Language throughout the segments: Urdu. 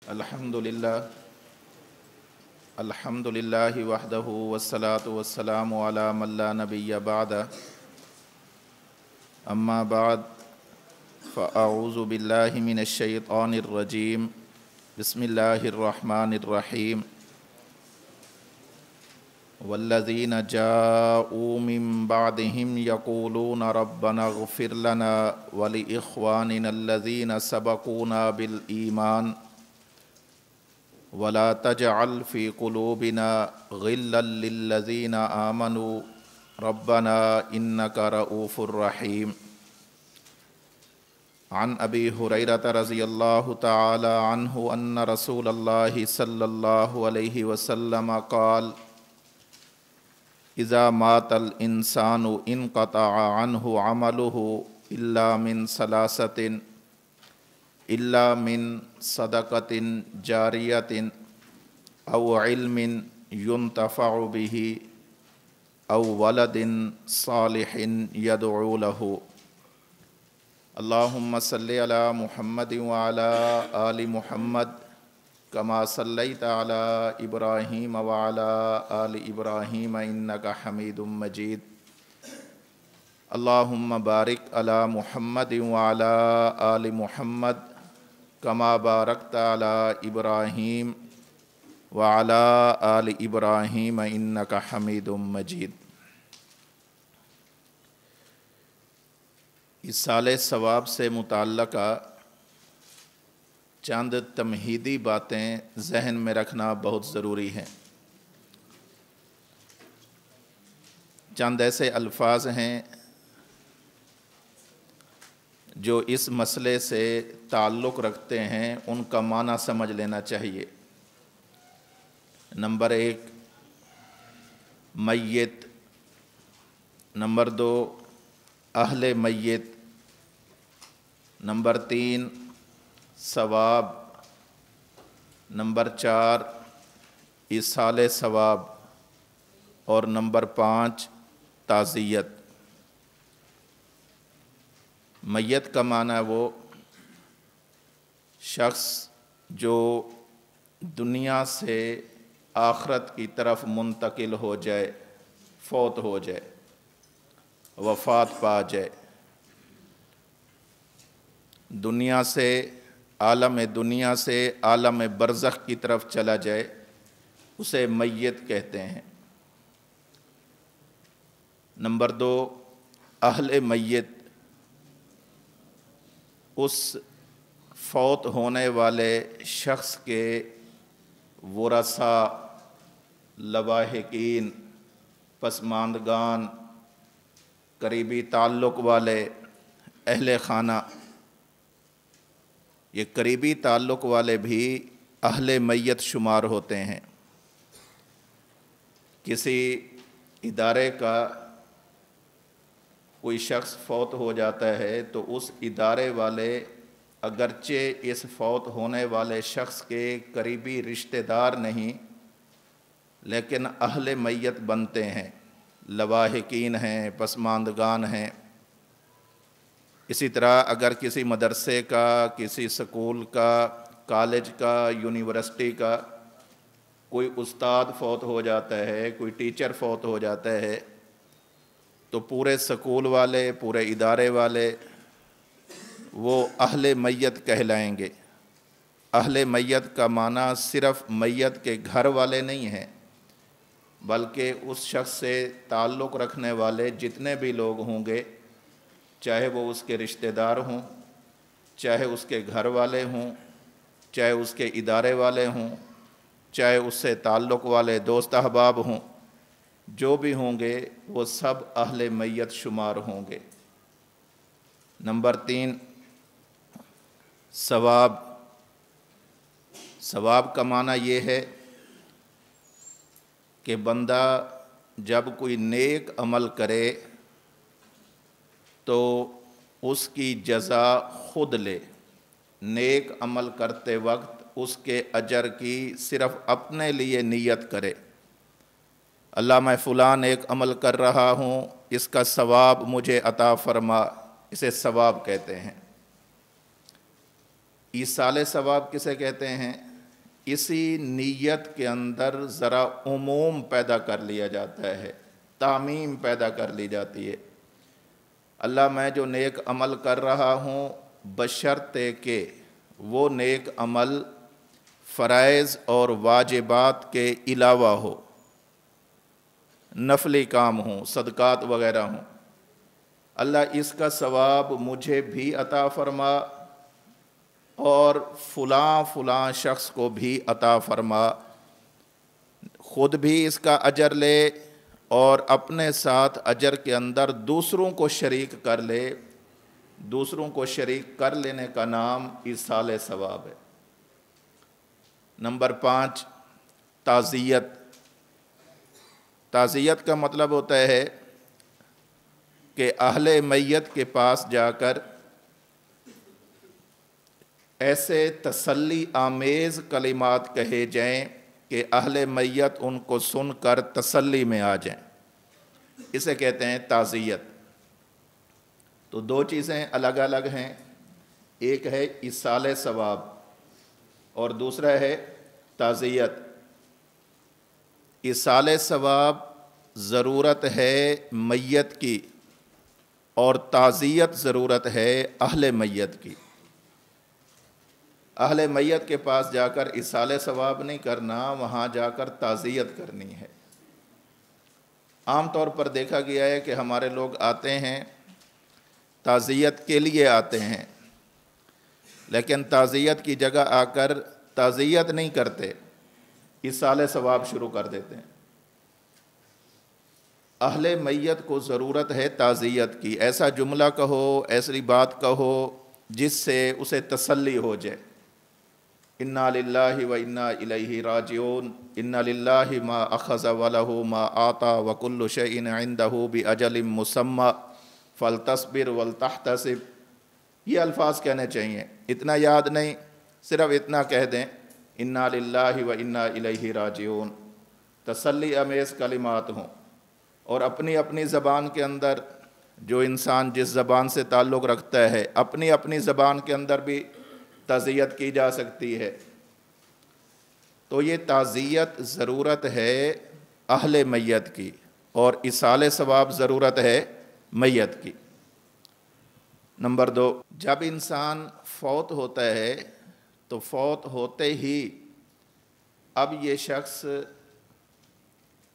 الحمد للہ وحدہ والصلاة والسلام علی من لا نبی بعدہ اما بعد فاعوذ باللہ من الشیطان الرجیم بسم اللہ الرحمن الرحیم والذین جاءوا من بعدهم یقولون ربنا اغفر لنا ولإخواننا الذین سبقونا بالایمان ولا تجعل في قلوبنا غلا للذين آمنوا ربنا إنك رؤوف رحيم عن أبي هريرة رضي الله تعالى عنه أن رسول الله صلى الله عليه وسلم قال إذا مات الإنسان انقطع عنه عمله إلا من صدقة جارية أو علم ينتفع به أو ولد صالح يدعو له اللهم صل على محمد وعلى آل محمد كما صليت على إبراهيم وعلى آل إبراهيم إنك حميد مجيد اللهم بارك على محمد وعلى آل محمد كما باركت على إبراهيم وعلى آل إبراهيم إنك حميد مجيد۔ ایصال ثواب سے متعلقہ چند تمہیدی باتیں ذہن میں رکھنا بہت ضروری ہیں۔ چند ایسے الفاظ ہیں جو اس مسئلے سے تعلق رکھتے ہیں، ان کا معنی سمجھ لینا چاہیے۔ نمبر 1 میت، نمبر 2 اہل میت، نمبر 3 ثواب، نمبر 4 ایصال ثواب، اور نمبر 5 تعزیت۔ میت کا معنی وہ شخص جو دنیا سے آخرت کی طرف منتقل ہو جائے، فوت ہو جائے، وفات پا جائے، دنیا سے عالم برزخ کی طرف چلا جائے، اسے میت کہتے ہیں۔ نمبر 2 اہل میت، اس فوت ہونے والے شخص کے ورثاء، لواحقین، پسماندگان، قریبی تعلق والے، اہل خانہ۔ یہ قریبی تعلق والے بھی اہل میت شمار ہوتے ہیں۔ کسی ادارے کا کوئی شخص فوت ہو جاتا ہے تو اس ادارے والے اگرچہ اس فوت ہونے والے شخص کے قریبی رشتہ دار نہیں، لیکن اہل میت بنتے ہیں، لواحقین ہیں، پسماندگان ہیں۔ اسی طرح اگر کسی مدرسے کا، کسی سکول کا، کالج کا، یونیورسٹی کا کوئی استاد فوت ہو جاتا ہے، کوئی ٹیچر فوت ہو جاتا ہے، تو پورے سکول والے، پورے ادارے والے وہ اہل میت کہلائیں گے۔ اہل میت کا معنی صرف میت کے گھر والے نہیں ہیں، بلکہ اس شخص سے تعلق رکھنے والے جتنے بھی لوگ ہوں گے، چاہے وہ اس کے رشتہ دار ہوں، چاہے اس کے گھر والے ہوں، چاہے اس کے ادارے والے ہوں، چاہے اس سے تعلق والے دوست احباب ہوں، جو بھی ہوں گے وہ سب اہل میت شمار ہوں گے۔ نمبر 3 ثواب۔ ثواب کا معنی یہ ہے کہ بندہ جب کوئی نیک عمل کرے تو اس کی جزا خود لے۔ نیک عمل کرتے وقت اس کے اجر کی صرف اپنے لیے نیت کرے، اللہ میں فلاں ایک عمل کر رہا ہوں، اس کا ثواب مجھے عطا فرما، اسے ثواب کہتے ہیں۔ ایصال ثواب کسے کہتے ہیں؟ اسی نیت کے اندر ذرا عموم پیدا کر لیا جاتا ہے، تعمیم پیدا کر لی جاتی ہے۔ اللہ میں جو نیک عمل کر رہا ہوں بشرطے کہ وہ نیک عمل فرائض اور واجبات کے علاوہ ہو، نفلی کام ہوں، صدقات وغیرہ ہوں، اللہ اس کا ثواب مجھے بھی عطا فرما اور فلاں فلاں شخص کو بھی عطا فرما، خود بھی اس کا اجر لے اور اپنے ساتھ اجر کے اندر دوسروں کو شریک کر لے۔ دوسروں کو شریک کر لینے کا نام ایصال ثواب ہے۔ نمبر 5، تعزیت۔ تعزیت کا مطلب ہوتا ہے کہ اہل میت کے پاس جا کر ایسے تسلی آمیز کلمات کہے جائیں کہ اہل میت ان کو سن کر تسلی میں آ جائیں، اسے کہتے ہیں تعزیت۔ تو دو چیزیں الگ الگ ہیں، ایک ہے ایصال ثواب اور دوسرا ہے تعزیت۔ ایصال ثواب ضرورت ہے میت کی اور تعزیت ضرورت ہے اہل میت کی۔ اہل میت کے پاس جا کر ایصال ثواب نہیں کرنا، وہاں جا کر تعزیت کرنی ہے۔ عام طور پر دیکھا گیا ہے کہ ہمارے لوگ آتے ہیں، تعزیت کے لیے آتے ہیں، لیکن تعزیت کی جگہ آ کر تعزیت نہیں کرتے، ایصال ثواب شروع کر دیتے ہیں۔ اہل میت کو ضرورت ہے تعزیت کی، ایسا جملہ کہو، ایسی بات کہو جس سے اسے تسلی ہو جائے۔ انا للہ و انا الیہ راجعون، انا للہ ما اخذ ولہ ما آتا وکل شیء عندہ باجل مسمی فلتصبر ولتحتسب۔ یہ الفاظ کہنے چاہیے، اتنا یاد نہیں، صرف اتنا کہہ دیں انا للہ و انا الیہ راجعون، تسلی امیز کلمات ہوں۔ اور اپنی اپنی زبان کے اندر، جو انسان جس زبان سے تعلق رکھتا ہے، اپنی اپنی زبان کے اندر بھی تعزیت کی جا سکتی ہے۔ تو یہ تعزیت ضرورت ہے اہل میت کی اور ایصال ثواب ضرورت ہے میت کی۔ نمبر 2، جب انسان فوت ہوتا ہے تو فوت ہوتے ہی اب یہ شخص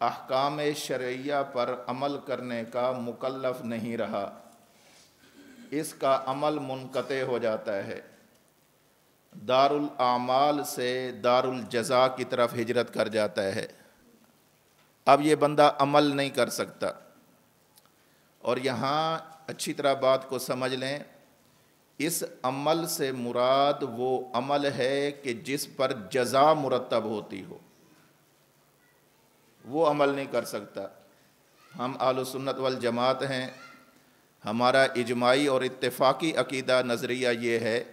احکام شرعیہ پر عمل کرنے کا مکلف نہیں رہا، اس کا عمل منقطع ہو جاتا ہے، دار الاعمال سے دار الجزا کی طرف ہجرت کر جاتا ہے۔ اب یہ بندہ عمل نہیں کر سکتا۔ اور یہاں اچھی طرح بات کو سمجھ لیں، اس عمل سے مراد وہ عمل ہے کہ جس پر جزا مرتب ہوتی ہو، وہ عمل نہیں کر سکتا۔ ہم اہل سنت والجماعت ہیں، ہمارا اجماعی اور اتفاقی عقیدہ نظریہ یہ ہے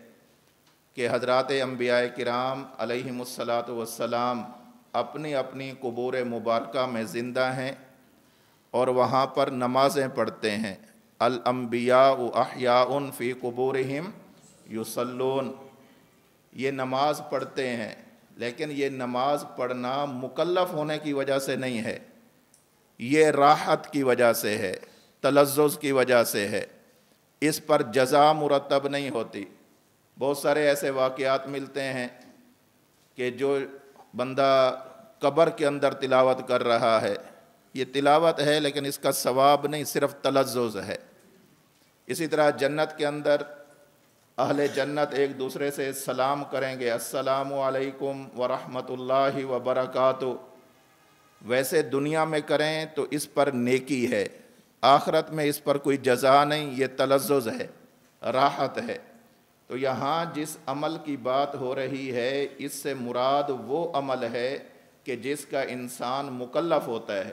کہ حضرات انبیاء کرام علیہم الصلاۃ والسلام اپنی اپنی قبور مبارکہ میں زندہ ہیں اور وہاں پر نمازیں پڑھتے ہیں۔ الانبیاء احیاء فی قبورہم یصلون، یہ نماز پڑھتے ہیں، لیکن یہ نماز پڑھنا مکلف ہونے کی وجہ سے نہیں ہے، یہ راحت کی وجہ سے ہے، تلذذ کی وجہ سے ہے، اس پر جزا مرتب نہیں ہوتی۔ بہت سارے ایسے واقعات ملتے ہیں کہ جو بندہ قبر کے اندر تلاوت کر رہا ہے، یہ تلاوت ہے لیکن اس کا ثواب نہیں، صرف تلذذ ہے۔ اسی طرح جنت کے اندر اہل جنت ایک دوسرے سے سلام کریں گے، السلام علیکم ورحمۃ اللہ وبرکاتہ، ویسے دنیا میں کریں تو اس پر نیکی ہے، آخرت میں اس پر کوئی جزا نہیں، یہ تلذذ ہے، راحت ہے۔ تو یہاں جس عمل کی بات ہو رہی ہے، اس سے مراد وہ عمل ہے کہ جس کا انسان مکلف ہوتا ہے۔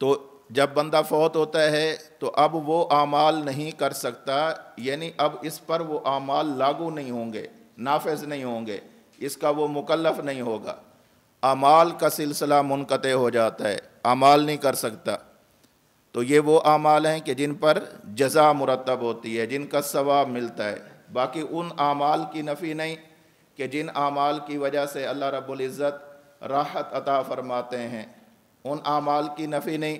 تو جب بندہ فوت ہوتا ہے تو اب وہ اعمال نہیں کر سکتا، یعنی اب اس پر وہ اعمال لاگو نہیں ہوں گے، نافذ نہیں ہوں گے، اس کا وہ مکلف نہیں ہوگا، اعمال کا سلسلہ منقطع ہو جاتا ہے، اعمال نہیں کر سکتا۔ تو یہ وہ اعمال ہیں کہ جن پر جزا مرتب ہوتی ہے، جن کا ثواب ملتا ہے، باقی ان اعمال کی نفی نہیں کہ جن اعمال کی وجہ سے اللہ رب العزت راحت عطا فرماتے ہیں، ان اعمال کی نفی نہیں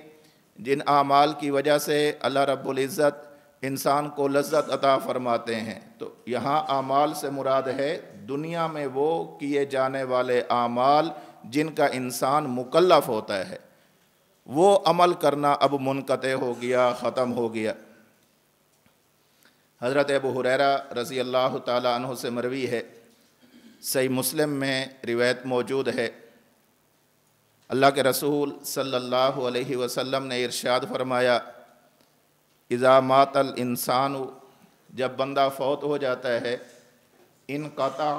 جن اعمال کی وجہ سے اللہ رب العزت انسان کو لذت عطا فرماتے ہیں۔ تو یہاں اعمال سے مراد ہے دنیا میں وہ کیے جانے والے اعمال جن کا انسان مکلف ہوتا ہے، وہ عمل کرنا اب منقطع ہو گیا، ختم ہو گیا۔ حضرت ابو ہریرہ رضی اللہ تعالی عنہ سے مروی ہے، صحیح مسلم میں روایت موجود ہے، اللہ کے رسول صلی اللہ علیہ وسلم نے ارشاد فرمایا، اذا مات الانسان، جب بندہ فوت ہو جاتا ہے، انقطع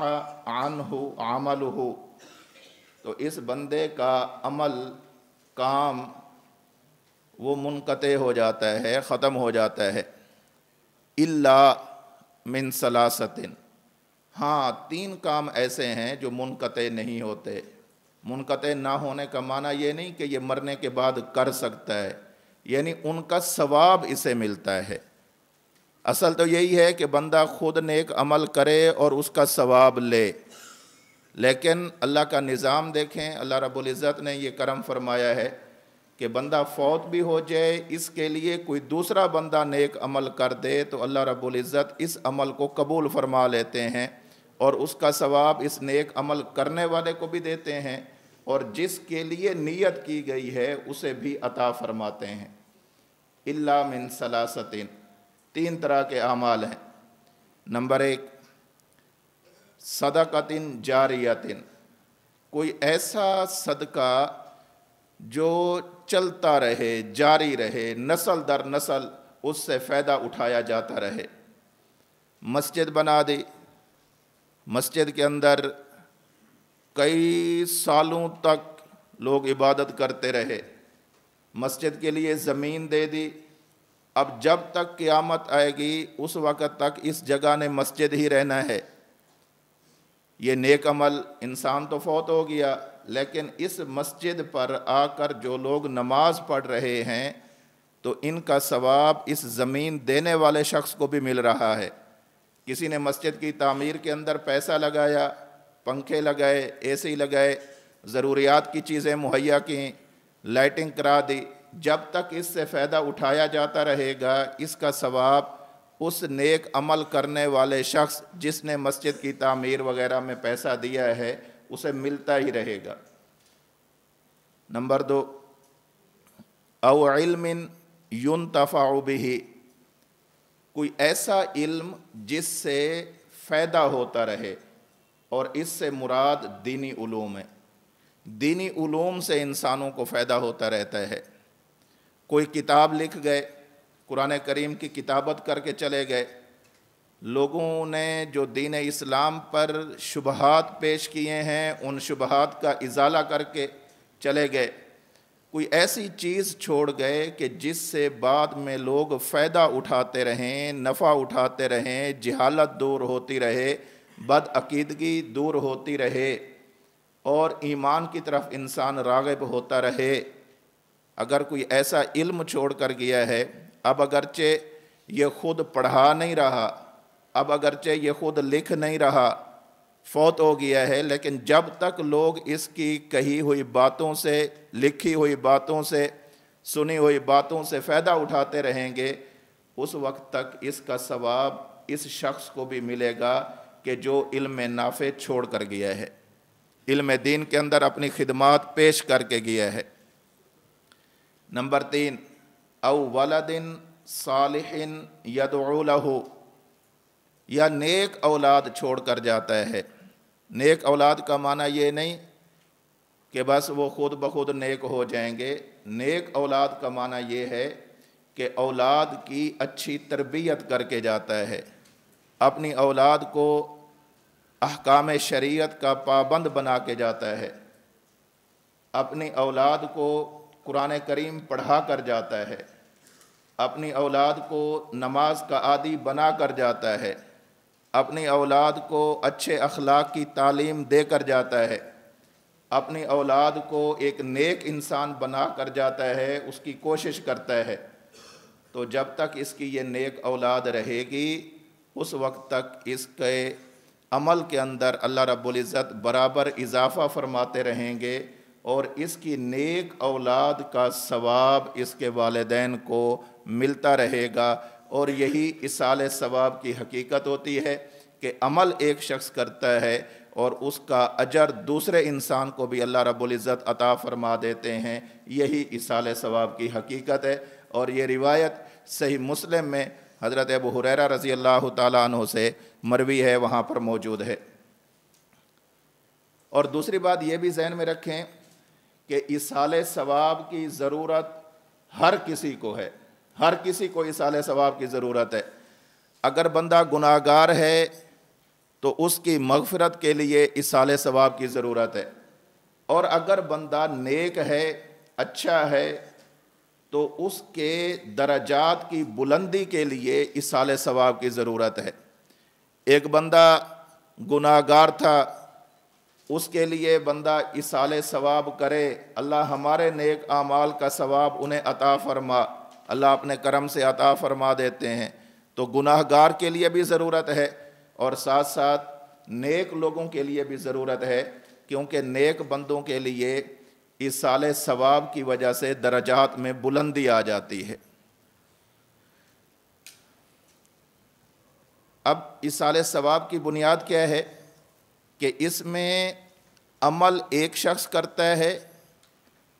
عنہ عملہ، تو اس بندے کا عمل کام وہ منقطع ہو جاتا ہے، ختم ہو جاتا ہے، الا من ثلاثۃ، ہاں 3 کام ایسے ہیں جو منقطع نہیں ہوتے۔ منقطع نہ ہونے کا معنی یہ نہیں کہ یہ مرنے کے بعد کر سکتا ہے، یعنی ان کا ثواب اسے ملتا ہے۔ اصل تو یہی ہے کہ بندہ خود نیک عمل کرے اور اس کا ثواب لے، لیکن اللہ کا نظام دیکھیں، اللہ رب العزت نے یہ کرم فرمایا ہے کہ بندہ فوت بھی ہو جائے، اس کے لیے کوئی دوسرا بندہ نیک عمل کر دے تو اللہ رب العزت اس عمل کو قبول فرما لیتے ہیں اور اس کا ثواب اس نیک عمل کرنے والے کو بھی دیتے ہیں، اور جس کے لیے نیت کی گئی ہے اسے بھی عطا فرماتے ہیں۔ الا من ثلاثۃ، 3 طرح کے اعمال ہیں۔ نمبر 1، صدقۃ جاریۃ، کوئی ایسا صدقہ جو چلتا رہے، جاری رہے، نسل در نسل اس سے فائدہ اٹھایا جاتا رہے۔ مسجد بنا دی، مسجد کے اندر کئی سالوں تک لوگ عبادت کرتے رہے، مسجد کے لیے زمین دے دی، اب جب تک قیامت آئے گی اس وقت تک اس جگہ نے مسجد ہی رہنا ہے۔ یہ نیک عمل، انسان تو فوت ہو گیا لیکن اس مسجد پر آ کر جو لوگ نماز پڑھ رہے ہیں تو ان کا ثواب اس زمین دینے والے شخص کو بھی مل رہا ہے۔ کسی نے مسجد کی تعمیر کے اندر پیسہ لگایا، پنکھے لگائے، اے سی لگائے، ضروریات کی چیزیں مہیا کیں، لائٹنگ کرا دی، جب تک اس سے فائدہ اٹھایا جاتا رہے گا اس کا ثواب اس نیک عمل کرنے والے شخص جس نے مسجد کی تعمیر وغیرہ میں پیسہ دیا ہے اسے ملتا ہی رہے گا۔ نمبر 2، او علم ينتفع به، کوئی ایسا علم جس سے فائدہ ہوتا رہے، اور اس سے مراد دینی علوم ہے۔ دینی علوم سے انسانوں کو فائدہ ہوتا رہتا ہے۔ کوئی کتاب لکھ گئے، قرآن کریم کی کتابت کر کے چلے گئے، لوگوں نے جو دین اسلام پر شبہات پیش کیے ہیں ان شبہات کا ازالہ کر کے چلے گئے، کوئی ایسی چیز چھوڑ گئے کہ جس سے بعد میں لوگ فائدہ اٹھاتے رہیں، نفع اٹھاتے رہیں، جہالت دور ہوتی رہے، بد عقیدگی دور ہوتی رہے اور ایمان کی طرف انسان راغب ہوتا رہے۔ اگر کوئی ایسا علم چھوڑ کر گیا ہے، اب اگرچہ یہ خود پڑھا نہیں رہا، اب اگرچہ یہ خود لکھ نہیں رہا، فوت ہو گیا ہے، لیکن جب تک لوگ اس کی کہی ہوئی باتوں سے، لکھی ہوئی باتوں سے، سنی ہوئی باتوں سے فائدہ اٹھاتے رہیں گے، اس وقت تک اس کا ثواب اس شخص کو بھی ملے گا کہ جو علم نافع چھوڑ کر گیا ہے، علم دین کے اندر اپنی خدمات پیش کر کے گیا ہے۔ نمبر 3، او ولد صالح یدعو لہ، یا نیک اولاد چھوڑ کر جاتا ہے۔ نیک اولاد کا معنی یہ نہیں کہ بس وہ خود بخود نیک ہو جائیں گے، نیک اولاد کا معنی یہ ہے کہ اولاد کی اچھی تربیت کر کے جاتا ہے، اپنی اولاد کو احکام شریعت کا پابند بنا کے جاتا ہے، اپنی اولاد کو قرآن کریم پڑھا کر جاتا ہے، اپنی اولاد کو نماز کا عادی بنا کر جاتا ہے، اپنی اولاد کو اچھے اخلاق کی تعلیم دے کر جاتا ہے، اپنی اولاد کو ایک نیک انسان بنا کر جاتا ہے، اس کی کوشش کرتا ہے۔ تو جب تک اس کی یہ نیک اولاد رہے گی اس وقت تک اس کے عمل کے اندر اللہ رب العزت برابر اضافہ فرماتے رہیں گے، اور اس کی نیک اولاد کا ثواب اس کے والدین کو ملتا رہے گا۔ اور یہی ایصال ثواب کی حقیقت ہوتی ہے کہ عمل ایک شخص کرتا ہے اور اس کا اجر دوسرے انسان کو بھی اللہ رب العزت عطا فرما دیتے ہیں۔ یہی ایصال ثواب کی حقیقت ہے، اور یہ روایت صحیح مسلم میں حضرت ابو ہریرہ رضی اللہ تعالیٰ عنہ سے مروی ہے، وہاں پر موجود ہے۔ اور دوسری بات یہ بھی ذہن میں رکھیں کہ ایصال ثواب کی ضرورت ہر کسی کو ہے، ہر کسی کو ایصال ثواب کی ضرورت ہے۔ اگر بندہ گناہگار ہے تو اس کی مغفرت کے لیے ایصال ثواب کی ضرورت ہے، اور اگر بندہ نیک ہے، اچھا ہے، تو اس کے درجات کی بلندی کے لیے ایصال ثواب کی ضرورت ہے۔ ایک بندہ گناہگار تھا، اس کے لیے بندہ ایصال ثواب کرے، اللہ ہمارے نیک اعمال کا ثواب انہیں عطا فرما، اللہ اپنے کرم سے عطا فرما دیتے ہیں۔ تو گناہگار کے لیے بھی ضرورت ہے، اور ساتھ ساتھ نیک لوگوں کے لیے بھی ضرورت ہے، کیونکہ نیک بندوں کے لیے ایصال ثواب کی وجہ سے درجات میں بلندی آ جاتی ہے۔ اب ایصال ثواب کی بنیاد کیا ہے کہ اس میں عمل ایک شخص کرتا ہے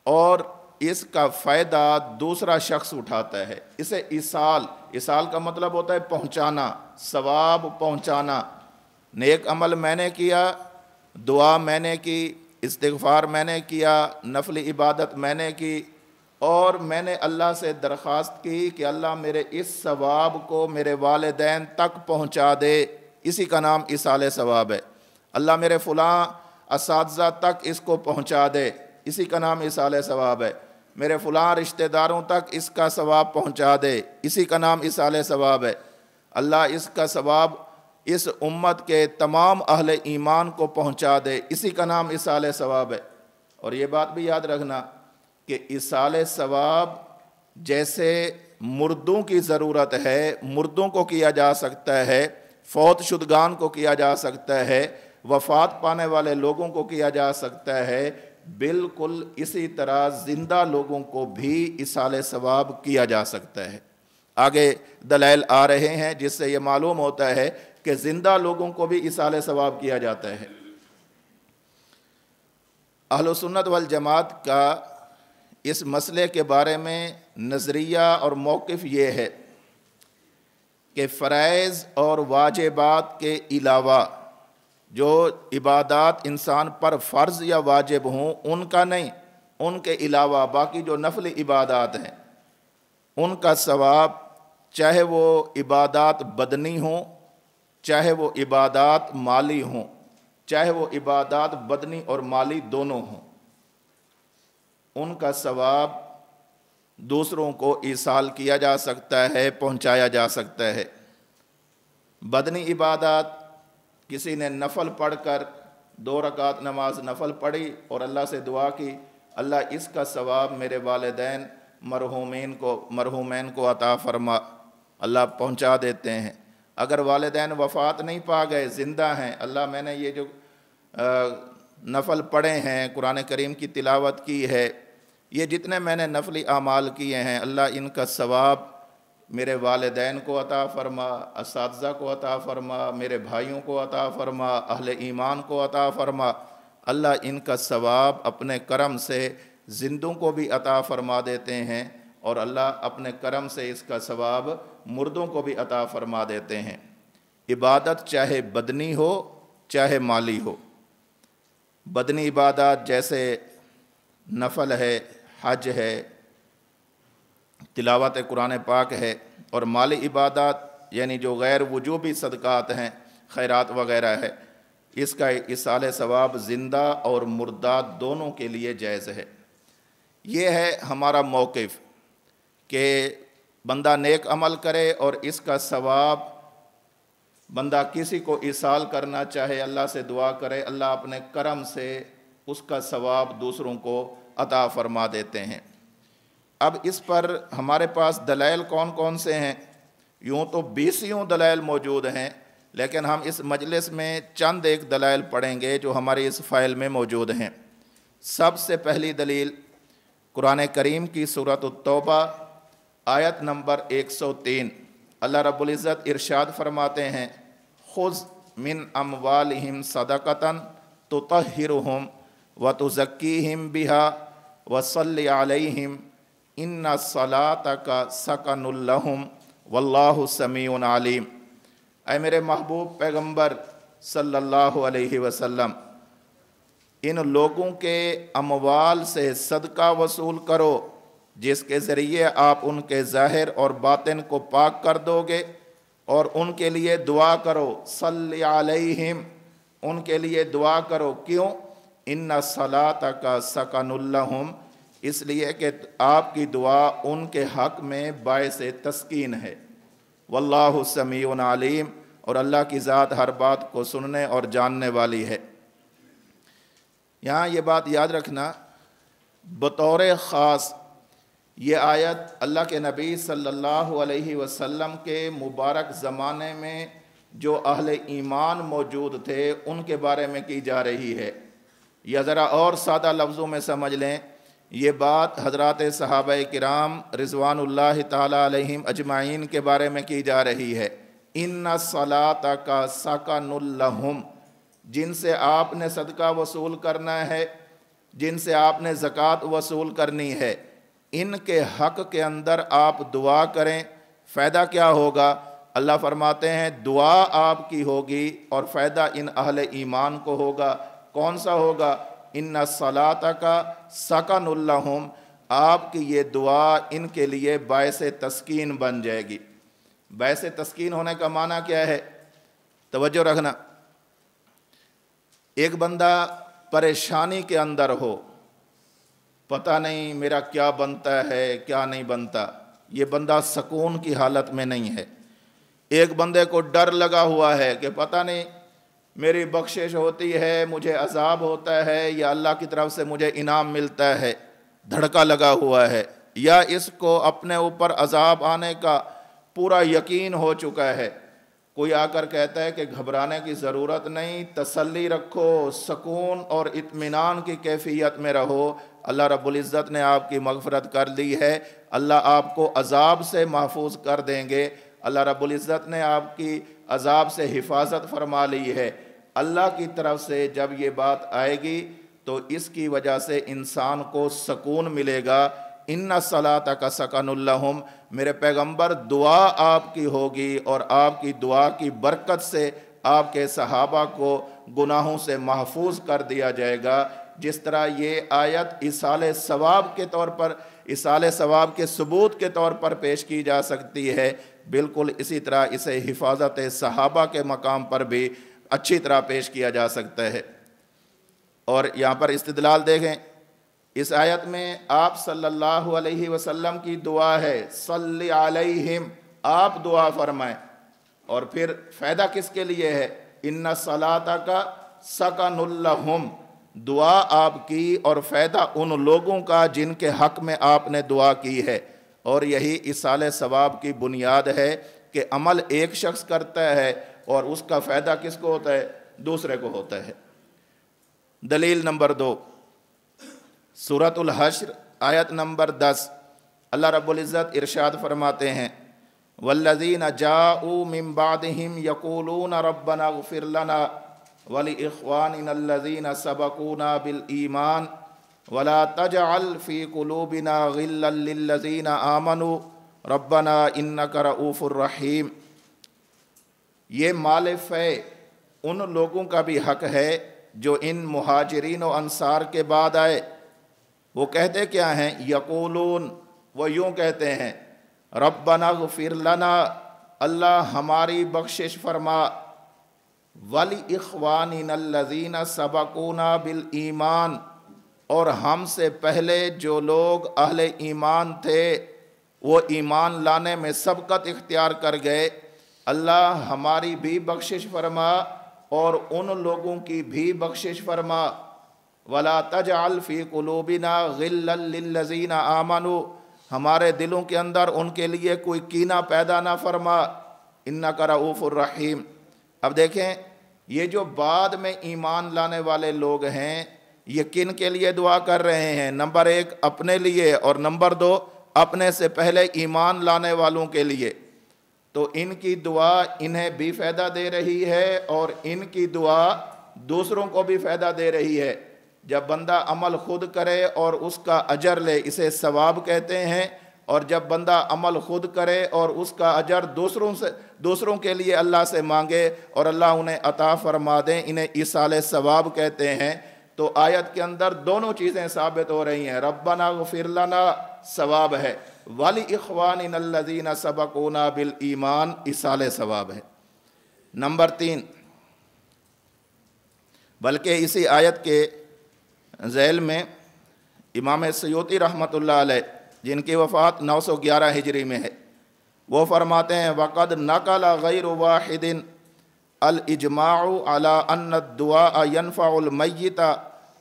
اور اس کا فائدہ دوسرا شخص اٹھاتا ہے۔ اسے ایصال کا مطلب ہوتا ہے پہنچانا، ثواب پہنچانا۔ نیک عمل میں نے کیا، دعا میں نے کی، استغفار میں نے کیا، نفل عبادت میں نے کی، اور میں نے اللہ سے درخواست کی کہ اللہ میرے اس ثواب کو میرے والدین تک پہنچا دے، اسی کا نام ایصال ثواب ہے۔ اللہ میرے فلاں اساتذہ تک اس کو پہنچا دے، اسی کا نام ایصال ثواب ہے۔ میرے فلاں رشتہ داروں تک اس کا ثواب پہنچا دے، اسی کا نام ایصال ثواب ہے۔ اللہ اس کا ثواب اس امت کے تمام اہل ایمان کو پہنچا دے، اسی کا نام ایصال ثواب ہے۔ اور یہ بات بھی یاد رکھنا کہ ایصال ثواب جیسے مردوں کی ضرورت ہے، مردوں کو کیا جا سکتا ہے، فوت شدگان کو کیا جا سکتا ہے، وفات پانے والے لوگوں کو کیا جا سکتا ہے، بالکل اسی طرح زندہ لوگوں کو بھی ایصال ثواب کیا جا سکتا ہے۔ آگے دلائل آ رہے ہیں جس سے یہ معلوم ہوتا ہے کہ زندہ لوگوں کو بھی ایصال ثواب کیا جاتا ہے۔ اہل سنت والجماعت کا اس مسئلے کے بارے میں نظریہ اور موقف یہ ہے کہ فرائض اور واجبات کے علاوہ جو عبادات انسان پر فرض یا واجب ہوں ان کا نہیں، ان کے علاوہ باقی جو نفل عبادات ہیں ان کا ثواب، چاہے وہ عبادات بدنی ہوں، چاہے وہ عبادات مالی ہوں، چاہے وہ عبادات بدنی اور مالی دونوں ہوں، ان کا ثواب دوسروں کو ایصال کیا جا سکتا ہے، پہنچایا جا سکتا ہے۔ بدنی عبادات، کسی نے نفل پڑھ کر 2 رکعت نماز نفل پڑھی اور اللہ سے دعا کی، اللہ اس کا ثواب میرے والدین مرحومین کو عطا فرما، اللہ پہنچا دیتے ہیں۔ اگر والدین وفات نہیں پا گئے، زندہ ہیں، اللہ میں نے یہ جو نفل پڑھے ہیں، قرآن کریم کی تلاوت کی ہے، یہ جتنے میں نے نفلی اعمال کیے ہیں، اللہ ان کا ثواب میرے والدین کو عطا فرما، اساتذہ کو عطا فرما، میرے بھائیوں کو عطا فرما، اہل ایمان کو عطا فرما۔ اللہ ان کا ثواب اپنے کرم سے زندوں کو بھی عطا فرما دیتے ہیں، اور اللہ اپنے کرم سے اس کا ثواب مردوں کو بھی عطا فرما دیتے ہیں۔ عبادت چاہے بدنی ہو چاہے مالی ہو، بدنی عبادات جیسے نفل ہے، حج ہے، تلاوت قرآن پاک ہے، اور مالی عبادات یعنی جو غیر وجوبی صدقات ہیں، خیرات وغیرہ ہے، اس کا ایصال ثواب زندہ اور مردہ دونوں کے لیے جائز ہے۔ یہ ہے ہمارا موقف کہ بندہ نیک عمل کرے اور اس کا ثواب بندہ کسی کو ایصال کرنا چاہے، اللہ سے دعا کرے، اللہ اپنے کرم سے اس کا ثواب دوسروں کو عطا فرما دیتے ہیں۔ اب اس پر ہمارے پاس دلائل کون کون سے ہیں؟ یوں تو 20 دلائل موجود ہیں، لیکن ہم اس مجلس میں چند ایک دلائل پڑھیں گے جو ہماری اس فائل میں موجود ہیں۔ سب سے پہلی دلیل قرآن کریم کی سورۃ التوبہ آیت نمبر 103، اللہ رب العزت ارشاد فرماتے ہیں خذ من اموالہم صدقۃ تطہرہم وتزکیہم بہا وصلی علیہم ان صلاتک سکن لہم واللہ سمیع علیم۔ اے میرے محبوب پیغمبر صلی اللہ علیہ وسلم، ان لوگوں کے اموال سے صدقہ وصول کرو جس کے ذریعے آپ ان کے ظاہر اور باطن کو پاک کر دو گے، اور ان کے لیے دعا کرو، صلی علیہم، ان کے لیے دعا کرو۔ کیوں؟ ان صلاتک سکن لہم، اس لیے کہ آپ کی دعا ان کے حق میں باعث تسکین ہے۔ واللہ سمیع علیم، اور اللہ کی ذات ہر بات کو سننے اور جاننے والی ہے۔ یہاں یہ بات یاد رکھنا، بطور خاص یہ آیت اللہ کے نبی صلی اللہ علیہ وسلم کے مبارک زمانے میں جو اہل ایمان موجود تھے ان کے بارے میں کی جا رہی ہے، یا ذرا اور سادہ لفظوں میں سمجھ لیں، یہ بات حضرات صحابہ کرام رضوان اللہ تعالی علیہم اجمعین کے بارے میں کی جا رہی ہے۔ ان صلاتک سکن لہم، جن سے آپ نے صدقہ وصول کرنا ہے، جن سے آپ نے زکوٰۃ وصول کرنی ہے، ان کے حق کے اندر آپ دعا کریں۔ فائدہ کیا ہوگا؟ اللہ فرماتے ہیں دعا آپ کی ہوگی اور فائدہ ان اہل ایمان کو ہوگا۔ کون سا ہوگا؟ ان صلاتک سکن لہم، آپ کی یہ دعا ان کے لیے باعث تسکین بن جائے گی۔ باعث تسکین ہونے کا معنی کیا ہے؟ توجہ رکھنا، ایک بندہ پریشانی کے اندر ہو، پتہ نہیں میرا کیا بنتا ہے کیا نہیں بنتا، یہ بندہ سکون کی حالت میں نہیں ہے۔ ایک بندے کو ڈر لگا ہوا ہے کہ پتہ نہیں میری بخشش ہوتی ہے، مجھے عذاب ہوتا ہے، یا اللہ کی طرف سے مجھے انعام ملتا ہے، دھڑکا لگا ہوا ہے، یا اس کو اپنے اوپر عذاب آنے کا پورا یقین ہو چکا ہے۔ کوئی آ کر کہتا ہے کہ گھبرانے کی ضرورت نہیں، تسلی رکھو، سکون اور اطمینان کی کیفیت میں رہو، اللہ رب العزت نے آپ کی مغفرت کر دی ہے، اللہ آپ کو عذاب سے محفوظ کر دیں گے، اللہ رب العزت نے آپ کی عذاب سے حفاظت فرما لی ہے۔ اللہ کی طرف سے جب یہ بات آئے گی تو اس کی وجہ سے انسان کو سکون ملے گا۔ ان صلاتک سکن لہم، میرے پیغمبر دعا آپ کی ہوگی، اور آپ کی دعا کی برکت سے آپ کے صحابہ کو گناہوں سے محفوظ کر دیا جائے گا۔ جس طرح یہ آیت ایصال ثواب کے طور پر، ایصال ثواب کے ثبوت کے طور پر پیش کی جا سکتی ہے، بالکل اسی طرح اسے حفاظت صحابہ کے مقام پر بھی اچھی طرح پیش کیا جا سکتا ہے۔ اور یہاں پر استدلال دیکھیں، اس آیت میں آپ صلی اللہ علیہ وسلم کی دعا ہے، صلی علیہم، آپ دعا فرمائیں، اور پھر فائدہ کس کے لیے ہے؟ ان صلاتک سکن لہم، دعا آپ کی اور فائدہ ان لوگوں کا جن کے حق میں آپ نے دعا کی ہے۔ اور یہی ایصال ثواب کی بنیاد ہے کہ عمل ایک شخص کرتا ہے اور اس کا فائدہ کس کو ہوتا ہے؟ دوسرے کو ہوتا ہے۔ دلیل نمبر 2، سورۃ الحشر آیت نمبر 10، اللہ رب العزت ارشاد فرماتے ہیں والذین جاءوا من بعدہم یقولون ربنا اغفر لنا ولإخواننا الذین سبقونا بالایمان ولا تجعل فی قلوبنا غلا للذین آمنوا ربنا انک رؤوف الرحیم۔ یہ مال فے ان لوگوں کا بھی حق ہے جو ان مہاجرین و انصار کے بعد آئے۔ وہ کہتے کیا ہیں؟ یقولون، وہ یوں کہتے ہیں ربنا اغفر لنا، اللہ ہماری بخشش فرما، وَلِإِخْوَانِنَا الَّذِينَ سَبَقُونَا بِالْإِيمَانِ، اور ہم سے پہلے جو لوگ اہل ایمان تھے وہ ایمان لانے میں سبقت اختیار کر گئے، اللہ ہماری بھی بخشش فرما اور ان لوگوں کی بھی بخشش فرما۔ وَلَا تَجْعَلْ فِي قُلُوبِنَا غِلًّا لِلَّذِينَ آمَنُوا، ہمارے دلوں کے اندر ان کے لیے کوئی کینہ پیدا نہ فرما، اِنَّكَ رؤوف الرحیم، اب دیکھیں یہ جو بعد میں ایمان لانے والے لوگ ہیں یہ کن کے لیے دعا کر رہے ہیں؟ نمبر 1 اپنے لیے، اور نمبر 2 اپنے سے پہلے ایمان لانے والوں کے لیے۔ تو ان کی دعا انہیں بھی فائدہ دے رہی ہے اور ان کی دعا دوسروں کو بھی فائدہ دے رہی ہے۔ جب بندہ عمل خود کرے اور اس کا اجر لے، اسے ثواب کہتے ہیں، اور جب بندہ عمل خود کرے اور اس کا اجر دوسروں کے لیے اللہ سے مانگے اور اللہ انہیں عطا فرما دیں، انہیں ایصال ثواب کہتے ہیں۔ تو آیت کے اندر دونوں چیزیں ثابت ہو رہی ہیں، ربنا اغفر لنا ثواب ہے، وَلِإِخْوَانِنَا الَّذِينَ سَبَقُونَا بِالْإِيمَانِ ایصال ثواب ہے۔ نمبر 3، بلکہ اسی آیت کے ذیل میں امام سیوطی رحمۃ اللہ علیہ، جن کی وفات 911 ہجری میں ہے، وہ فرماتے ہیں وَقَدْ نَقَلَ غَيْرُ وَاحِدٍ الْإِجْمَاعُ عَلَىٰ أَنَّ الدُّعَاءَ يَنْفَعُ الْمَيِّتَ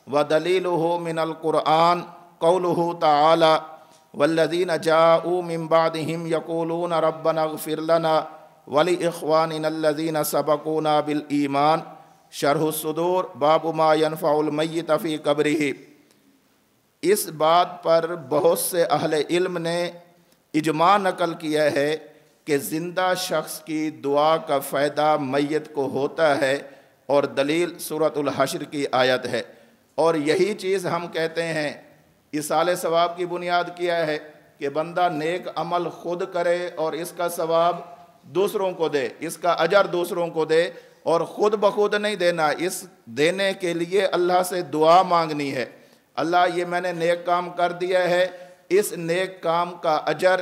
وَدَلِيلُهُ مِنَ الْقُرْآنِ قَوْلُهُ تَعَالَىٰ وَالَّذِينَ جَاءُوا مِن بَعْدِهِمْ يَقُولُونَ رَبَّنَا اغْفِرْ لَنَا وَلِإِخْوَانِنَا الَّذِينَ سَبَقُونَا بِالْإِيمَانِ شرح الصدور باب ما ينفع المیت فی قبرہ۔ اس بات پر بہت سے اہل علم نے اجماع نقل کیا ہے کہ زندہ شخص کی دعا کا فائدہ میت کو ہوتا ہے، اور دلیل سورۃ الحشر کی آیت ہے۔ اور یہی چیز ہم کہتے ہیں ایصال ثواب کی بنیاد کیا ہے کہ بندہ نیک عمل خود کرے اور اس کا ثواب دوسروں کو دے، اس کا اجر دوسروں کو دے، اور خود بخود نہیں دینا، اس دینے کے لیے اللہ سے دعا مانگنی ہے، اللہ یہ میں نے نیک کام کر دیا ہے، اس نیک کام کا اجر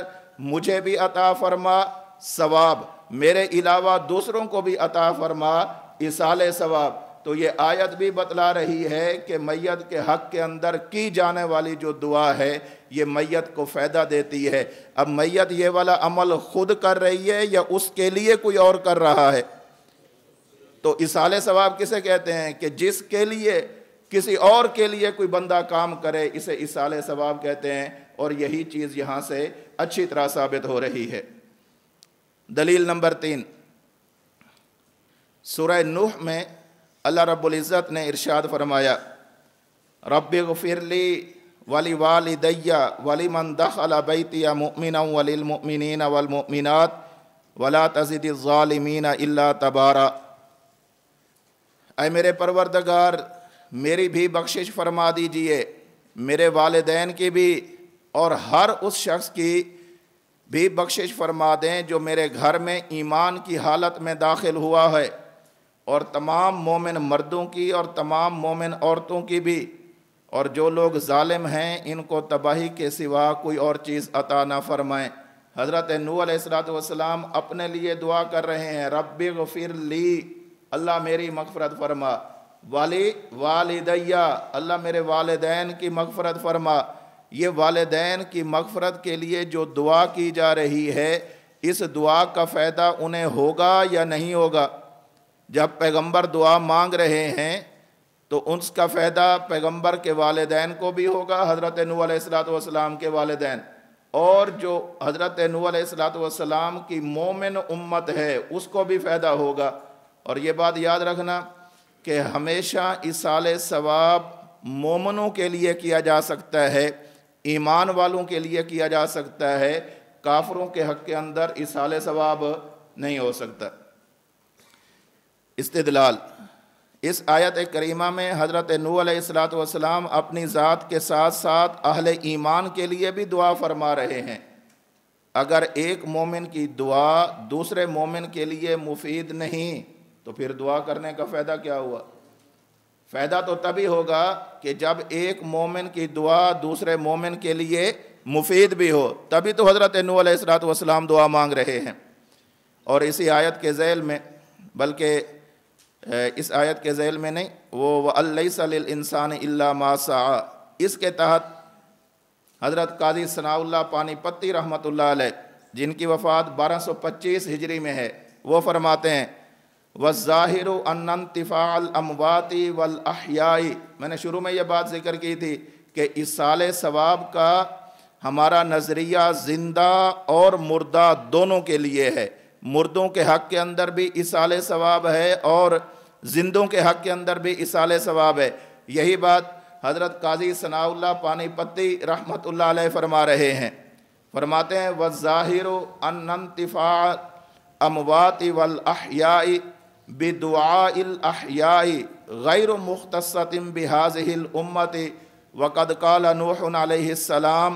مجھے بھی عطا فرما، ثواب میرے علاوہ دوسروں کو بھی عطا فرما، ایصال ثواب۔ تو یہ آیت بھی بتلا رہی ہے کہ میت کے حق کے اندر کی جانے والی جو دعا ہے یہ میت کو فائدہ دیتی ہے۔ اب میت یہ والا عمل خود کر رہی ہے یا اس کے لیے کوئی اور کر رہا ہے؟ تو ایصال ثواب کسے کہتے ہیں کہ جس کے لیے کسی اور کے لیے کوئی بندہ کام کرے، اسے ایصال ثواب کہتے ہیں، اور یہی چیز یہاں سے اچھی طرح ثابت ہو رہی ہے۔ دلیل نمبر 3، سورہ نوح میں اللہ رب العزت نے ارشاد فرمایا رب اغفر لی ولوالدی ولمن دخل بیتی مؤمنا وللمؤمنین والمؤمنات ولا تزد الظالمین الا تبارا۔ اے میرے پروردگار میری بھی بخشش فرما دیجئے، میرے والدین کی بھی، اور ہر اس شخص کی بھی بخشش فرما دیں جو میرے گھر میں ایمان کی حالت میں داخل ہوا ہے، اور تمام مومن مردوں کی اور تمام مومن عورتوں کی بھی، اور جو لوگ ظالم ہیں ان کو تباہی کے سوا کوئی اور چیز عطا نہ فرمائیں۔ حضرت نوح علیہ السلام اپنے لیے دعا کر رہے ہیں رب اغفر لی، اللہ میری مغفرت فرما، والی والدیہ، اللہ میرے والدین کی مغفرت فرما۔ یہ والدین کی مغفرت کے لیے جو دعا کی جا رہی ہے، اس دعا کا فائدہ انہیں ہوگا یا نہیں ہوگا؟ جب پیغمبر دعا مانگ رہے ہیں تو اس کا فائدہ پیغمبر کے والدین کو بھی ہوگا، حضرت نوح علیہ السلام کے والدین، اور جو حضرت نوح علیہ السلام کی مومن امت ہے اس کو بھی فائدہ ہوگا۔ اور یہ بات یاد رکھنا کہ ہمیشہ ایصال ثواب مومنوں کے لیے کیا جا سکتا ہے، ایمان والوں کے لیے کیا جا سکتا ہے، کافروں کے حق کے اندر ایصال ثواب نہیں ہو سکتا۔ استدلال، اس آیت کریمہ میں حضرت نوح علیہ السلام اپنی ذات کے ساتھ ساتھ اہل ایمان کے لیے بھی دعا فرما رہے ہیں۔ اگر ایک مومن کی دعا دوسرے مومن کے لیے مفید نہیں تو پھر دعا کرنے کا فائدہ کیا ہوا؟ فائدہ تو تبھی ہوگا کہ جب ایک مومن کی دعا دوسرے مومن کے لیے مفید بھی ہو، تبھی تو حضرت نوح علیہ السلام دعا مانگ رہے ہیں۔ اور اسی آیت کے ذیل میں، بلکہ اس آیت کے ذیل میں نہیں، وہ وَأَن لَيْسَ لِلْإِنسَانِ إِلَّا مَا سَعَى، اس کے تحت حضرت قاضی ثناء اللہ پانی پتی رحمۃ اللہ علیہ، جن کی وفات 1225 ہجری میں ہے، وہ فرماتے ہیں وَالظَّاهِرُ أَنَّ انْتِفَاعَ الْأَمْوَاتِ وَالْأَحْيَاءِ، میں نے شروع میں یہ بات ذکر کی تھی کہ ایصال ثواب کا ہمارا نظریہ زندہ اور مردہ دونوں کے لیے ہے۔ مردوں کے حق کے اندر بھی ایصال ثواب ہے اور زندوں کے حق کے اندر بھی ایصال ثواب ہے۔ یہی بات حضرت قاضی ثناء اللہ پانی پتی رحمۃ اللہ علیہ فرما رہے ہیں۔ فرماتے ہیں وَالظَّاهِرُ أَنَّ انتفاع الْأَمْوَاتِ وَالْأَحْيَاءِ بِدُعَاءِ الْأَحْيَاءِ غَيْرُ مُخْتَصَّةٍ بِهَذِهِ الْأُمَّةِ وَقَدْ قَالَ نُوحٌ عَلَيْهِ السَّلَامُ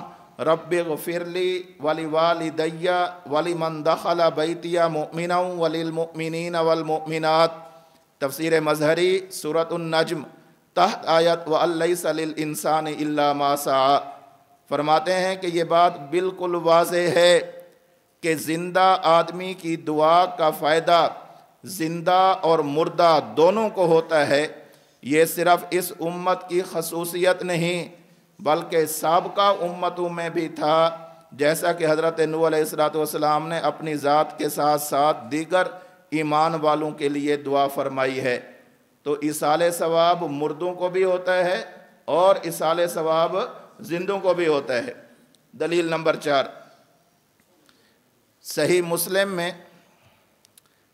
رَبِّ اغْفِرْ لِي وَلِوَالِدَيَّ وَلِمَنْ دَخَلَ بَيْتِيَ مُؤْمِنًا وَلِلْمُؤْمِنِينَ وَالْمُؤْمِنَاتِ۔ تفسیر مظہری سورۃ النجم تحت آیت وَأَن لَّيْسَ لِلْإِنسَانِ إِلَّا مَا سَعَىٰ۔ فرماتے ہیں کہ یہ بات بالکل واضح ہے کہ زندہ آدمی کی دعا کا فائدہ زندہ اور مردہ دونوں کو ہوتا ہے۔ یہ صرف اس امت کی خصوصیت نہیں بلکہ سابقہ امتوں میں بھی تھا، جیسا کہ حضرت نوح علیہ السلام نے اپنی ذات کے ساتھ ساتھ دیگر ایمان والوں کے لیے دعا فرمائی ہے۔ تو ایصال ثواب مردوں کو بھی ہوتا ہے اور ایصال ثواب زندوں کو بھی ہوتا ہے۔ دلیل نمبر 4، صحیح مسلم میں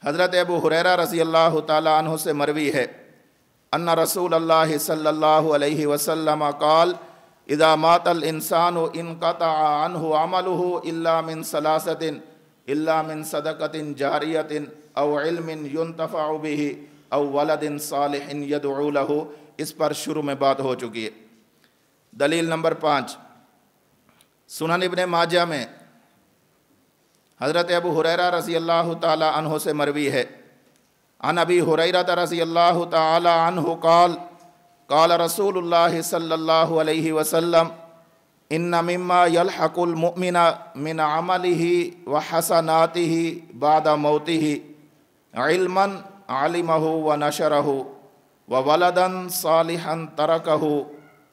حضرت ابو ہریرہ رضی اللہ تعالی عنہ سے مروی ہے ان رسول اللہ صلی اللہ علیہ وسلم قال اذا مات الانسان انقطع عنه عمله الا من ثلاثة الا من صدقة جاریة او علم ينتفع به او ولد صالح يدعو له۔ اس پر شروع میں بات ہو چکی ہے۔ دلیل نمبر 5، سنن ابن ماجہ میں حضرت ابو ہریرہ رضی اللہ تعالی عنہ سے مروی ہے عن ابی ہریرہ رضی اللہ تعالی عنہ قال قال رسول اللہ صلی اللہ علیہ وسلم ان مما يلحق المؤمن من عمله وحسناته بعد موته علما علمه ونشره وولدا صالحا تركه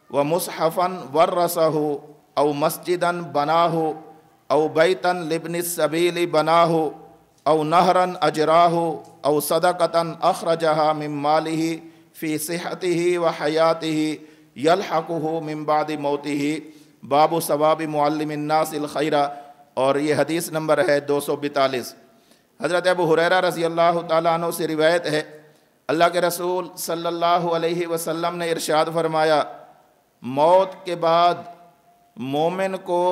ومصحفا ورثه او مسجدا بناه او بیتا لابن السبیل بناه او نہرا اجراه او صدقة اخرجها من ماله فی صحته وحیاته یلحقه من بعد موته۔ باب ثواب معلم الناس الخیر، اور یہ حدیث نمبر ہے 242۔ حضرت ابو ہریرہ رضی اللہ تعالیٰ عنہ سے روایت ہے، اللہ کے رسول صلی اللہ علیہ وسلم نے ارشاد فرمایا موت کے بعد مومن کو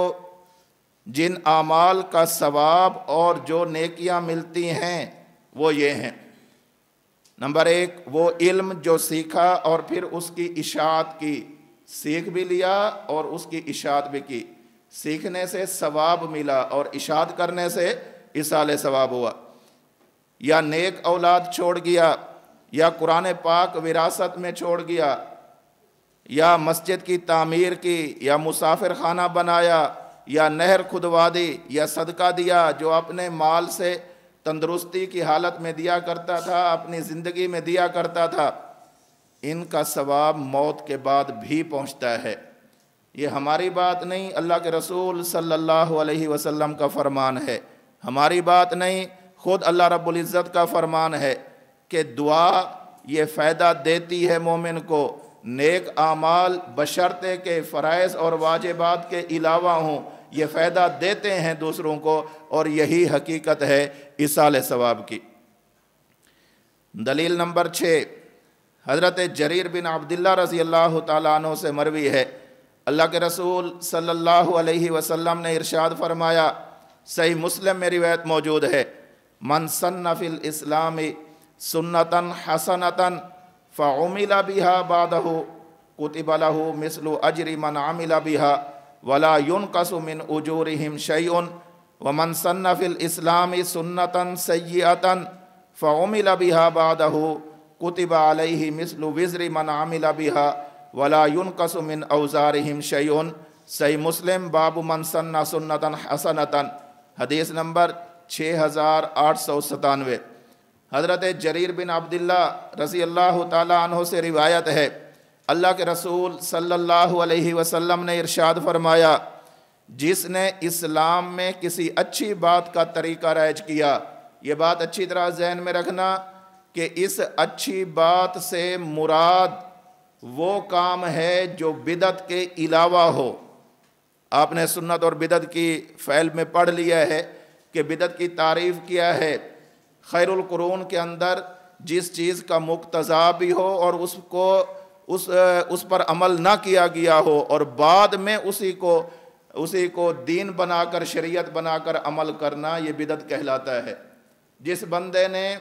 جن اعمال کا ثواب اور جو نیکیاں ملتی ہیں وہ یہ ہیں۔ نمبر 1، وہ علم جو سیکھا اور پھر اس کی اشاعت کی، سیکھ بھی لیا اور اس کی اشاعت بھی کی، سیکھنے سے ثواب ملا اور اشاعت کرنے سے ایصال ثواب ہوا۔ یا نیک اولاد چھوڑ گیا، یا قرآن پاک وراثت میں چھوڑ گیا، یا مسجد کی تعمیر کی، یا مسافر خانہ بنایا، یا نہر کھدوا دی، یا صدقہ دیا جو اپنے مال سے تندرستی کی حالت میں دیا کرتا تھا، اپنی زندگی میں دیا کرتا تھا، ان کا ثواب موت کے بعد بھی پہنچتا ہے۔ یہ ہماری بات نہیں، اللہ کے رسول صلی اللہ علیہ وسلم کا فرمان ہے، ہماری بات نہیں، خود اللہ رب العزت کا فرمان ہے کہ دعا یہ فائدہ دیتی ہے مومن کو۔ نیک اعمال بشرطے کے فرائض اور واجبات کے علاوہ ہوں، یہ فائدہ دیتے ہیں دوسروں کو، اور یہی حقیقت ہے ایصال ثواب کی۔ دلیل نمبر 6، حضرت جریر بن عبداللہ رضی اللہ تعالیٰ عنہ سے مروی ہے، اللہ کے رسول صلی اللہ علیہ وسلم نے ارشاد فرمایا، صحیح مسلم میں روایت موجود ہے، من سن فی الاسلام سنتا حسنتا فعمل بها بعده کتب له مثل اجر من عمل بها ولا ينقص من اجورهم شيء ومن سن فی الاسلام سنتا سیئتا فعمل بها بعده کتب علیہ مثل وزر من عمل بها ولا ينقص من اوزارهم شیء۔ صحیح مسلم باب من سن سنتا حسنتا، حدیث نمبر 6897۔ حضرت جریر بن عبداللہ رضی اللہ تعالی عنہ سے روایت ہے، اللہ کے رسول صلی اللہ علیہ وسلم نے ارشاد فرمایا، جس نے اسلام میں کسی اچھی بات کا طریقہ رائج کیا، یہ بات اچھی طرح ذہن میں رکھنا کہ اس اچھی بات سے مراد وہ کام ہے جو بدعت کے علاوہ ہو۔ آپ نے سنت اور بدعت کی فعل میں پڑھ لیا ہے کہ بدعت کی تعریف کیا ہے خیر القرون کے اندر جس چیز کا مقتضا بھی ہو اور اس پر عمل نہ کیا گیا ہو اور بعد میں اسی کو دین بنا کر شریعت بنا کر عمل کرنا، یہ بدعت کہلاتا ہے۔ جس بندے نے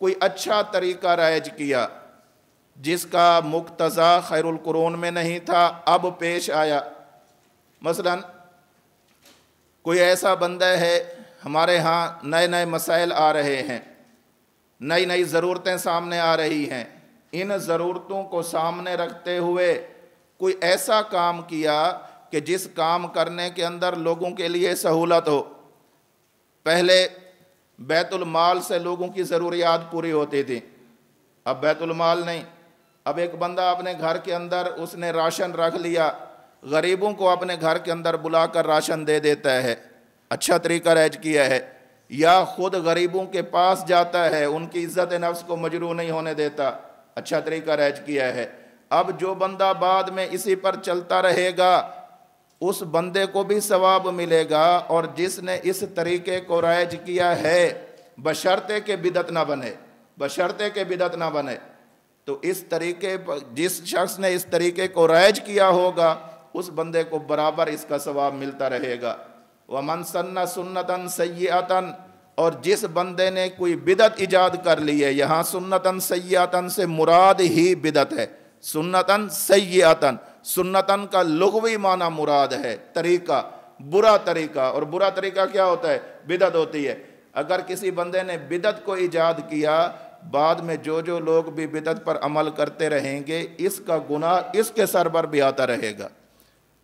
کوئی اچھا طریقہ رائج کیا جس کا مقتضا خیر القرون میں نہیں تھا، اب پیش آیا، مثلا کوئی ایسا بندہ ہے، ہمارے ہاں نئے نئے مسائل آ رہے ہیں، نئی نئی ضرورتیں سامنے آ رہی ہیں، ان ضرورتوں کو سامنے رکھتے ہوئے کوئی ایسا کام کیا کہ جس کام کرنے کے اندر لوگوں کے لیے سہولت ہو۔ پہلے بیت المال سے لوگوں کی ضروریات پوری ہوتی تھی، اب بیت المال نہیں، اب ایک بندہ اپنے گھر کے اندر اس نے راشن رکھ لیا، غریبوں کو اپنے گھر کے اندر بلا کر راشن دے دیتا ہے، اچھا طریقہ رائج کیا ہے۔ یا خود غریبوں کے پاس جاتا ہے، ان کی عزت نفس کو مجروح نہیں ہونے دیتا، اچھا طریقہ رائج کیا ہے۔ اب جو بندہ بعد میں اسی پر چلتا رہے گا اس بندے کو بھی ثواب ملے گا، اور جس نے اس طریقے کو رائج کیا ہے بشرطے کہ بدعت نہ بنے، بشرطے کہ بدعت نہ بنے، تو اس طریقے پر جس شخص نے اس طریقے کو رائج کیا ہوگا اس بندے کو برابر اس کا ثواب ملتا رہے گا۔ وَمَنْ سَنَّ سُنَّةً سَيِّئَةً، اور جس بندے نے کوئی بدعت ایجاد کر لی ہے، یہاں سنتاً سیئاتاً سے مراد ہی بدعت ہے، سنتاً سیئاتاً، سنتاً کا لغوی معنی مراد ہے طریقہ، برا طریقہ، اور برا طریقہ کیا ہوتا ہے؟ بدعت ہوتی ہے۔ اگر کسی بندے نے بدعت کو ایجاد کیا، بعد میں جو لوگ بھی بدعت پر عمل کرتے رہیں گے اس کا گناہ اس کے سر پر بھی آتا رہے گا۔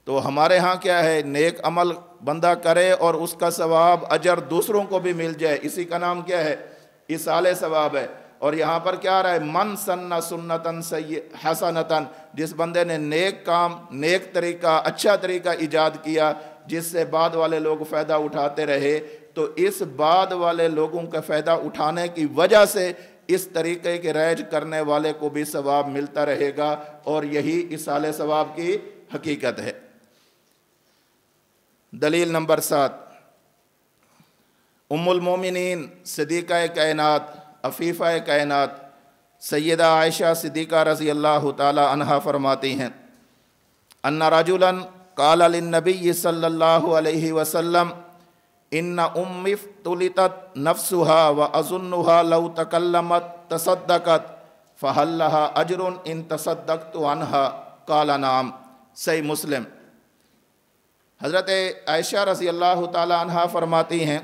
تو ہمارے ہاں کیا ہے، نیک عمل بندہ کرے اور اس کا ثواب اجر دوسروں کو بھی مل جائے، اسی کا نام کیا ہے؟ ایصال ثواب ہے۔ اور یہاں پر کیا آ رہا ہے؟ من سن سنتاً حسنتاً، جس بندے نے نیک کام، نیک طریقہ، اچھا طریقہ ایجاد کیا جس سے بعد والے لوگ فائدہ اٹھاتے رہے، تو اس بعد والے لوگوں کا فائدہ اٹھانے کی وجہ سے اس طریقے کے رائج کرنے والے کو بھی ثواب ملتا رہے گا، اور یہی ایصال ثواب کی حقیقت ہے۔ دلیل نمبر 7، ام المومنین صدیقہ کائنات عفیفہ کائنات سیدہ عائشہ صدیقہ رضی اللہ تعالی عنہا فرماتی ہیں، ان رجلا قال للنبی صلی اللہ علیہ وسلم ان امی افتلطت نفسها واظنها لو تکلمت تصدقت فهل لها اجر ان تصدقت عنها قال نعم، صحیح مسلم۔ حضرت عائشہ رضی اللہ تعالی عنہا فرماتی ہیں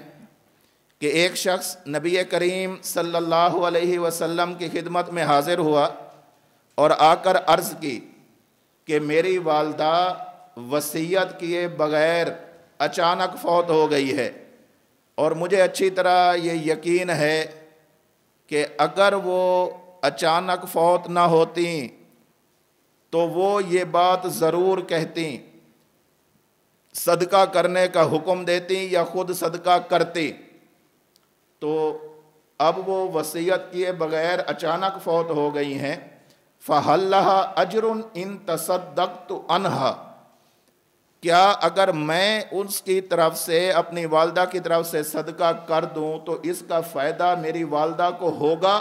کہ ایک شخص نبی کریم صلی اللہ علیہ وسلم کی خدمت میں حاضر ہوا اور آ کر عرض کی کہ میری والدہ وصیت کیے بغیر اچانک فوت ہو گئی ہے، اور مجھے اچھی طرح یہ یقین ہے کہ اگر وہ اچانک فوت نہ ہوتی تو وہ یہ بات ضرور کہتی، صدقہ کرنے کا حکم دیتی یا خود صدقہ کرتی، تو اب وہ وصیت کیے بغیر اچانک فوت ہو گئی ہیں۔ فَهَلْ لَهَا أَجْرٌ إِن تَصَدَّقْتُ عَنْهَا، کیا اگر میں اس کی طرف سے، اپنی والدہ کی طرف سے صدقہ کر دوں تو اس کا فائدہ میری والدہ کو ہوگا؟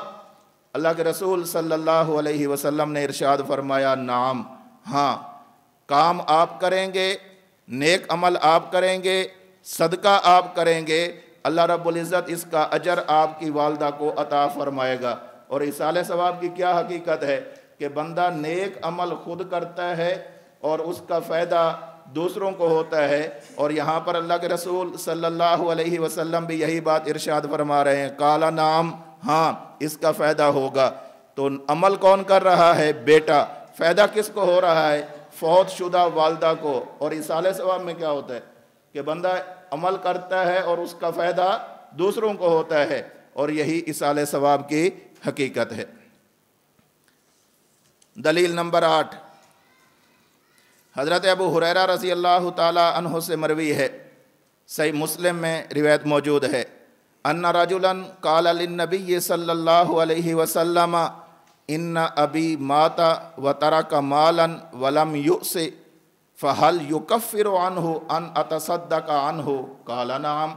اللہ کے رسول صلی اللہ علیہ وسلم نے ارشاد فرمایا، نعم، ہاں، کام آپ کریں گے، نیک عمل آپ کریں گے، صدقہ آپ کریں گے، اللہ رب العزت اس کا اجر آپ کی والدہ کو عطا فرمائے گا۔ اور ایصال ثواب کی کیا حقیقت ہے کہ بندہ نیک عمل خود کرتا ہے اور اس کا فائدہ دوسروں کو ہوتا ہے، اور یہاں پر اللہ کے رسول صلی اللہ علیہ وسلم بھی یہی بات ارشاد فرما رہے ہیں، قال نعم، ہاں، اس کا فائدہ ہوگا۔ تو عمل کون کر رہا ہے؟ بیٹا۔ فائدہ کس کو ہو رہا ہے؟ فوت شدہ والدہ کو۔ اور ایصال ثواب میں کیا ہوتا ہے کہ بندہ عمل کرتا ہے اور اس کا فائدہ دوسروں کو ہوتا ہے، اور یہی ایصال ثواب کی حقیقت ہے۔ دلیل نمبر 8، حضرت ابو ہریرہ رضی اللہ تعالی عنہ سے مروی ہے، صحیح مسلم میں روایت موجود ہے، ان رجلا قال للنبی صلی اللہ علیہ وسلم ان ابی مات وترک مالا ولم یؤس فهل یکفر عنہ ان اتصدق عنہ قال نعم،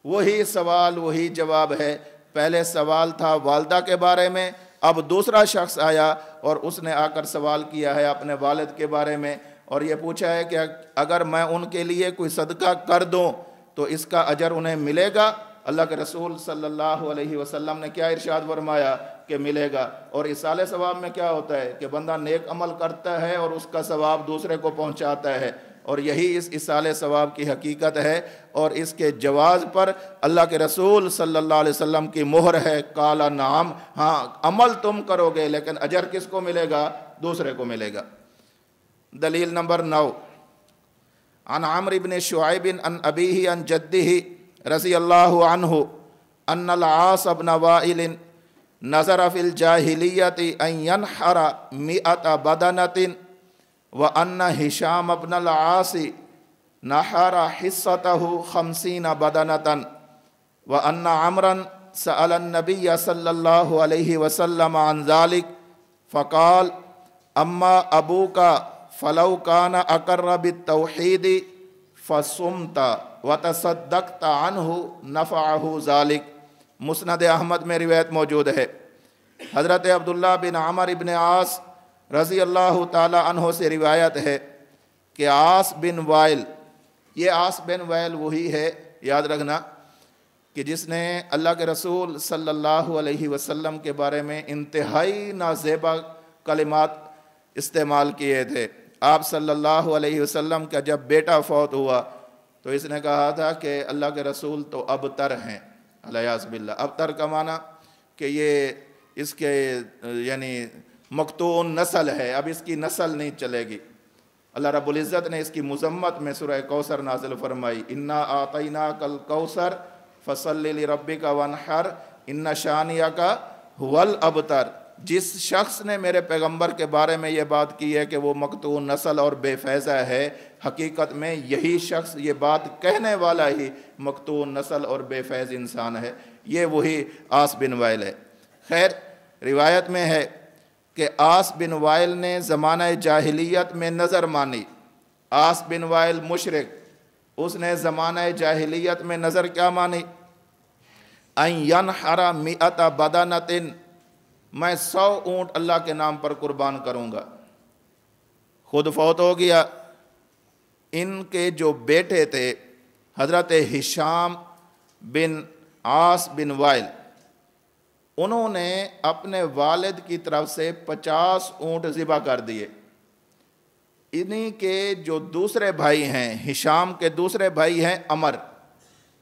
وہی سوال وہی جواب ہے۔ پہلے سوال تھا والدہ کے بارے میں، اب دوسرا شخص آیا اور اس نے آ کر سوال کیا ہے اپنے والد کے بارے میں، اور یہ پوچھا ہے کہ اگر میں ان کے لیے کوئی صدقہ کر دوں تو اس کا اجر انہیں ملے گا؟ اللہ کے رسول صلی اللہ علیہ وسلم نے کیا ارشاد فرمایا کہ ملے گا۔ اور ایصال ثواب میں کیا ہوتا ہے کہ بندہ نیک عمل کرتا ہے اور اس کا ثواب دوسرے کو پہنچاتا ہے، اور یہی اس ایصال ثواب کی حقیقت ہے، اور اس کے جواز پر اللہ کے رسول صلی اللہ علیہ وسلم کی مہر ہے، قال نعم، ہاں عمل تم کرو گے لیکن اجر کس کو ملے گا؟ دوسرے کو ملے گا۔ دلیل نمبر 9، عن عمرو بن شعیب عن ابیہ عن جدہ رضی اللہ عنہ ان العاص بن وائل نظر فی الجاہلیت ان ینحر 100 بدنۃ وان ہشام بن العاص نحر حصتہ 50 بدنۃ وان عمرا سأل النبی صلی اللہ علیہ وسلم عن ذلک فقال اما ابوک فلو کان اقر بالتوحید فصمت وتصدقت عنہ نفعہ ذلک۔ مسند احمد میں روایت موجود ہے، حضرت عبداللہ بن عمر بن عاص رضی اللہ تعالی عنہ سے روایت ہے کہ عاص بن وائل، یہ عاص بن وائل وہی ہے، یاد رکھنا، کہ جس نے اللہ کے رسول صلی اللہ علیہ وسلم کے بارے میں انتہائی نازیبا کلمات استعمال کیے تھے۔ آپ صلی اللہ علیہ وسلم کا جب بیٹا فوت ہوا تو اس نے کہا تھا کہ اللہ کے رسول تو ابتر ہیں، الیاذ باللہ۔ ابتر کا معنی کہ یہ اس کے یعنی مقتون نسل ہے، اب اس کی نسل نہیں چلے گی۔ اللہ رب العزت نے اس کی مذمت میں سورہ کوثر نازل فرمائی، انا اعطیناک الکوثر فصل لربک وانحر ان شانئک ھو الابتر۔ جس شخص نے میرے پیغمبر کے بارے میں یہ بات کی ہے کہ وہ مقتون نسل اور بے فیضہ ہے، حقیقت میں یہی شخص یہ بات کہنے والا ہی مقتون نسل اور بے فیض انسان ہے، یہ وہی عاص بن وائل ہے۔ خیر، روایت میں ہے کہ عاص بن وائل نے زمانہ جاہلیت میں نظر مانی۔ عاص بن وائل مشرک، اس نے زمانہ جاہلیت میں نظر کیا مانی؟ ان ینحر 100 بدنۃ، میں 100 اونٹ اللہ کے نام پر قربان کروں گا۔ خود فوت ہو گیا۔ ان کے جو بیٹے تھے حضرت ہشام بن عاص بن وائل، انہوں نے اپنے والد کی طرف سے 50 اونٹ ذبح کر دیے۔ انہی کے جو دوسرے بھائی ہیں، ہشام کے دوسرے بھائی ہیں عمر،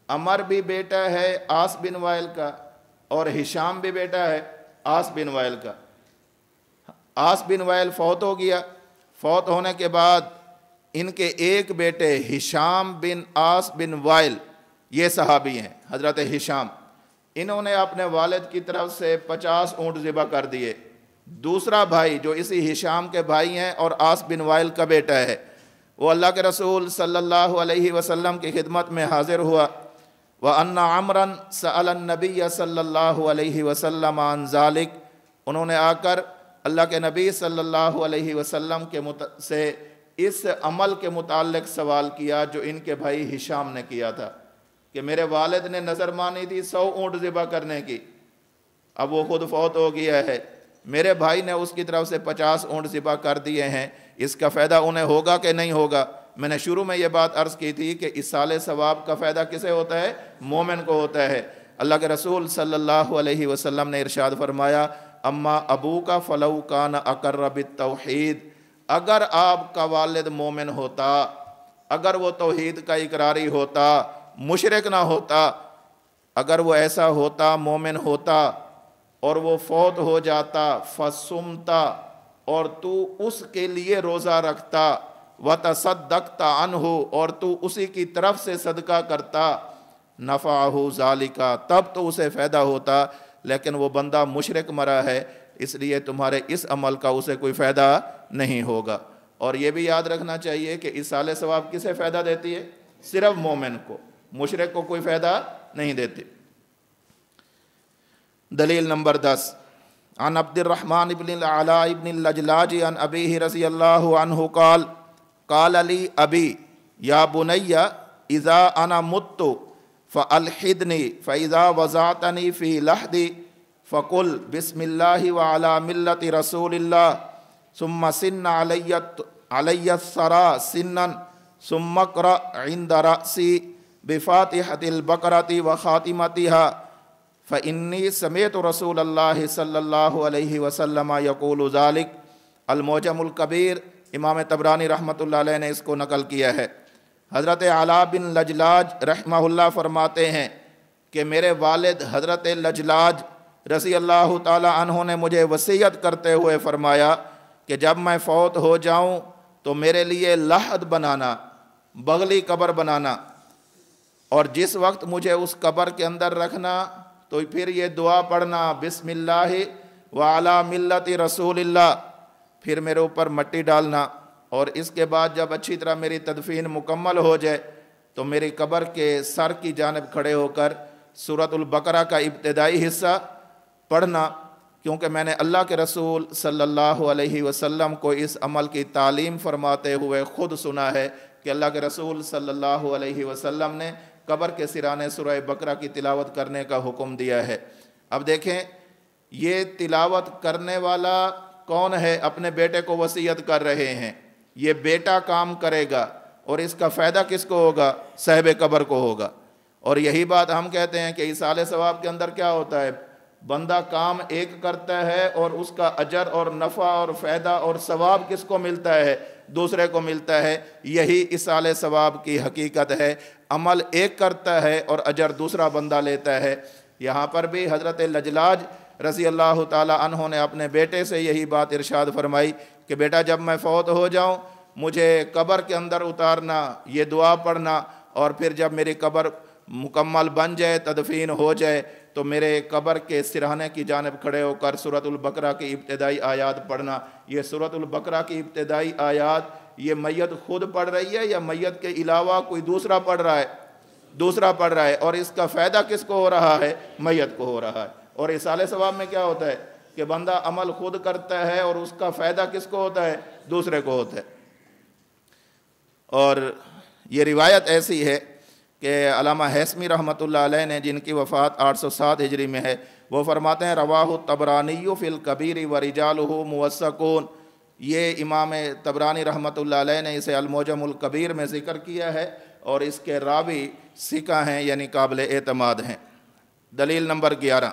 عمر بھی بیٹا ہے عاص بن وائل کا، اور ہشام بھی بیٹا ہے عاص بن وائل کا۔ عاص بن وائل فوت ہو گیا۔ فوت ہونے کے بعد ان کے ایک بیٹے ہشام بن عاص بن وائل، یہ صحابی ہیں حضرت ہشام، انہوں نے اپنے والد کی طرف سے 50 اونٹ ذبح کر دیے۔ دوسرا بھائی جو اسی ہشام کے بھائی ہیں اور عاص بن وائل کا بیٹا ہے، وہ اللہ کے رسول صلی اللہ علیہ وسلم کی خدمت میں حاضر ہوا۔ وَأَنَّ عَمْرًا سَأَلَ النَّبِيَّ صلی اللہ علیہ وسلم عن ذَلِكَ، انہوں نے آ کر اللہ کے نبی صلی اللہ علیہ وسلم سے اس عمل کے متعلق سوال کیا جو ان کے بھائی ہشام نے کیا تھا، کہ میرے والد نے نظر مانی تھی 100 اونٹ ذبح کرنے کی، اب وہ خود فوت ہو گیا ہے، میرے بھائی نے اس کی طرف سے 50 اونٹ ذبح کر دیے ہیں، اس کا فائدہ انہیں ہوگا کہ نہیں ہوگا؟ میں نے شروع میں یہ بات عرض کی تھی کہ ایصال ثواب کا فائدہ کسے ہوتا ہے؟ مومن کو ہوتا ہے۔ اللہ کے رسول صلی اللہ علیہ وسلم نے ارشاد فرمایا، اما ابوک فلو کان اقر بالتوحید، اگر آپ کا والد مومن ہوتا، اگر وہ توحید کا اقراری ہوتا، مشرک نہ ہوتا، اگر وہ ایسا ہوتا، مومن ہوتا، اور وہ فوت ہو جاتا، فصمتا، اور تو اس کے لیے روزہ رکھتا، وتصدقت عنہ، اور تو اسی کی طرف سے صدقہ کرتا، نفعہ ذالک، تب تو اسے فائدہ ہوتا، لیکن وہ بندہ مشرک مرا ہے، اس لیے تمہارے اس عمل کا اسے کوئی فائدہ نہیں ہوگا۔ اور یہ بھی یاد رکھنا چاہیے کہ ایصال ثواب کسے فائدہ دیتی ہے؟ صرف مومن کو، مشرک کو کوئی فائدہ نہیں دیتی۔ دلیل نمبر 10، عن عبد الرحمن بن العلاء بن اللجلاج عن ابیہ رضی اللہ عنہ قال قال لی ابی یا بنی اذا انا مت فَأَلْحِدْنِي فَإِذَا وَضَعْتَنِي فِي لَحْدِي فَقُلْ بِسْمِ اللَّهِ وَعَلَى مِلَّةِ رَسُولِ اللَّهِ ثُمَّ سِنَّ عَلَيَّ الثَّرَى سِنًّا ثُمَّ اقْرَأْ عِنْدَ رَأْسِي بِفَاتِحَةِ الْبَقَرَةِ وَخَاتِمَتِهَا فَإِنِّي سَمِعْتُ رَسُولَ اللَّهِ صلی اللہ علیہ وسلم يقول ذلك۔ المعجم الکبیر، امام طبرانی رحمۃ اللہ علیہ نے اس کو نقل کیا ہے۔ حضرت علاء بن لجلاج رحمہ اللہ فرماتے ہیں کہ میرے والد حضرت لجلاج رضی اللہ تعالی عنہ نے مجھے وصیت کرتے ہوئے فرمایا کہ جب میں فوت ہو جاؤں تو میرے لیے لحد بنانا، بغلی قبر بنانا، اور جس وقت مجھے اس قبر کے اندر رکھنا تو پھر یہ دعا پڑھنا، بسم اللہ وعلی ملت رسول اللہ، پھر میرے اوپر مٹی ڈالنا، اور اس کے بعد جب اچھی طرح میری تدفین مکمل ہو جائے تو میری قبر کے سر کی جانب کھڑے ہو کر سورۃ البقرہ کا ابتدائی حصہ پڑھنا، کیونکہ میں نے اللہ کے رسول صلی اللہ علیہ وسلم کو اس عمل کی تعلیم فرماتے ہوئے خود سنا ہے کہ اللہ کے رسول صلی اللہ علیہ وسلم نے قبر کے سرانے سورہ بقرہ کی تلاوت کرنے کا حکم دیا ہے۔ اب دیکھیں یہ تلاوت کرنے والا کون ہے؟ اپنے بیٹے کو وصیت کر رہے ہیں، یہ بیٹا کام کرے گا اور اس کا فائدہ کس کو ہوگا؟ صاحب قبر کو ہوگا۔ اور یہی بات ہم کہتے ہیں کہ ایصال ثواب کے اندر کیا ہوتا ہے؟ بندہ کام ایک کرتا ہے اور اس کا اجر اور نفع اور فائدہ اور ثواب کس کو ملتا ہے؟ دوسرے کو ملتا ہے۔ یہی ایصال ثواب کی حقیقت ہے، عمل ایک کرتا ہے اور اجر دوسرا بندہ لیتا ہے۔ یہاں پر بھی حضرت لجلاج رضی اللہ تعالی عنہ نے اپنے بیٹے سے یہی بات ارشاد فرمائی کہ بیٹا جب میں فوت ہو جاؤں مجھے قبر کے اندر اتارنا، یہ دعا پڑھنا، اور پھر جب میری قبر مکمل بن جائے، تدفین ہو جائے، تو میرے قبر کے سرہانے کی جانب کھڑے ہو کر سورۃ البقرہ کی ابتدائی آیات پڑھنا۔ یہ سورۃ البقرہ کی ابتدائی آیات یہ میت خود پڑھ رہی ہے یا میت کے علاوہ کوئی دوسرا پڑھ رہا ہے؟ دوسرا پڑھ رہا ہے، اور اس کا فائدہ کس کو ہو رہا ہے؟ میت کو ہو رہا ہے۔ اور ایصال ثواب میں کیا ہوتا ہے کہ بندہ عمل خود کرتا ہے اور اس کا فائدہ کس کو ہوتا ہے؟ دوسرے کو ہوتا ہے۔ اور یہ روایت ایسی ہے کہ علامہ حیثمی رحمۃ اللہ علیہ نے، جن کی وفات 807 ہجری میں ہے، وہ فرماتے ہیں رواہ الطبرانی فی الکبیر ورجالہ موثقون۔ یہ امام طبرانی رحمۃ اللہ علیہ نے اسے المعجم الکبیر میں ذکر کیا ہے، اور اس کے راوی ثقہ ہیں، یعنی قابل اعتماد ہیں۔ دلیل نمبر 11،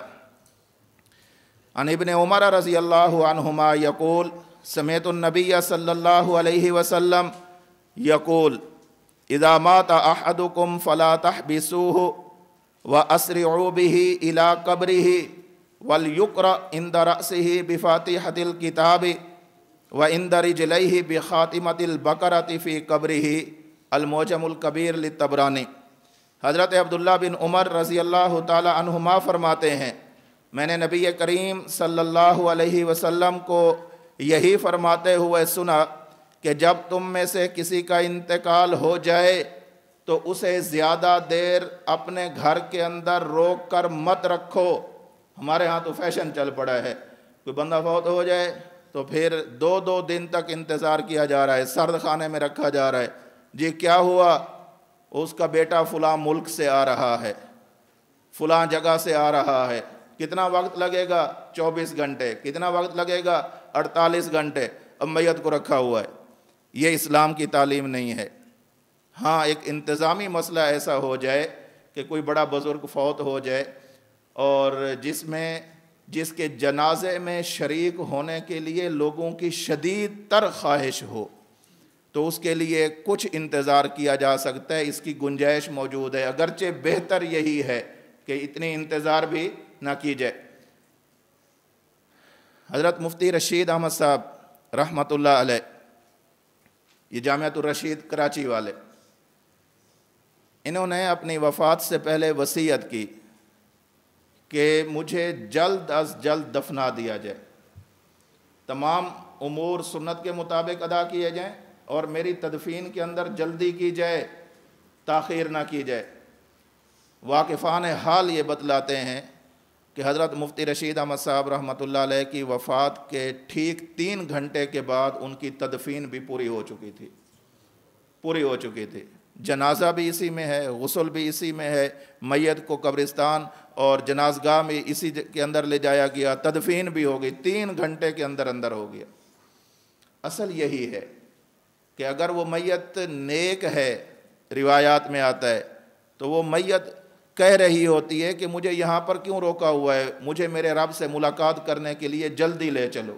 عن ابن عمر رضی اللہ عنہما یقول سمعت النبی صلی اللہ علیہ وسلم یقول اذا مات احدکم فلا تحبسوه واسرعوا به الى قبره وليقرأ عند رأسه بفاتحة الكتاب وعند رجليه بخاتمة البقرة في قبره۔ المعجم الکبیر للطبرانی۔ حضرت عبداللہ بن عمر رضی اللہ تعالی عنہما فرماتے ہیں میں نے نبی کریم صلی اللہ علیہ وسلم کو یہی فرماتے ہوئے سنا کہ جب تم میں سے کسی کا انتقال ہو جائے تو اسے زیادہ دیر اپنے گھر کے اندر روک کر مت رکھو۔ ہمارے ہاں تو فیشن چل پڑا ہے، کوئی بندہ فوت ہو جائے تو پھر 2 دن تک انتظار کیا جا رہا ہے، سرد خانے میں رکھا جا رہا ہے۔ جی کیا ہوا؟ اس کا بیٹا فلاں ملک سے آ رہا ہے، فلاں جگہ سے آ رہا ہے، کتنا وقت لگے گا؟ 24 گھنٹے۔ کتنا وقت لگے گا؟ 48 گھنٹے۔ اب میت کو رکھا ہوا ہے۔ یہ اسلام کی تعلیم نہیں ہے۔ ہاں ایک انتظامی مسئلہ ایسا ہو جائے کہ کوئی بڑا بزرگ فوت ہو جائے اور جس کے جنازے میں شریک ہونے کے لیے لوگوں کی شدید تر خواہش ہو تو اس کے لیے کچھ انتظار کیا جا سکتا ہے، اس کی گنجائش موجود ہے، اگرچہ بہتر یہی ہے کہ اتنی انتظار بھی نہ کی جائے۔ حضرت مفتی رشید احمد صاحب رحمۃ اللہ علیہ، یہ جامعۃ الرشید کراچی والے، انہوں نے اپنی وفات سے پہلے وصیت کی کہ مجھے جلد از جلد دفنا دیا جائے، تمام امور سنت کے مطابق ادا کیے جائیں اور میری تدفین کے اندر جلدی کی جائے، تاخیر نہ کی جائے۔ واقفان حال یہ بتلاتے ہیں کہ حضرت مفتی رشید احمد صاحب رحمۃ اللہ علیہ کی وفات کے ٹھیک 3 گھنٹے کے بعد ان کی تدفین بھی پوری ہو چکی تھی۔ جنازہ بھی اسی میں ہے، غسل بھی اسی میں ہے، میت کو قبرستان اور جنازگاہ میں اسی کے اندر لے جایا گیا، تدفین بھی ہو گئی، 3 گھنٹے کے اندر اندر ہو گیا۔ اصل یہی ہے کہ اگر وہ میت نیک ہے، روایات میں آتا ہے، تو وہ میت کہہ رہی ہوتی ہے کہ مجھے یہاں پر کیوں روکا ہوا ہے، مجھے میرے رب سے ملاقات کرنے کے لیے جلدی لے چلو۔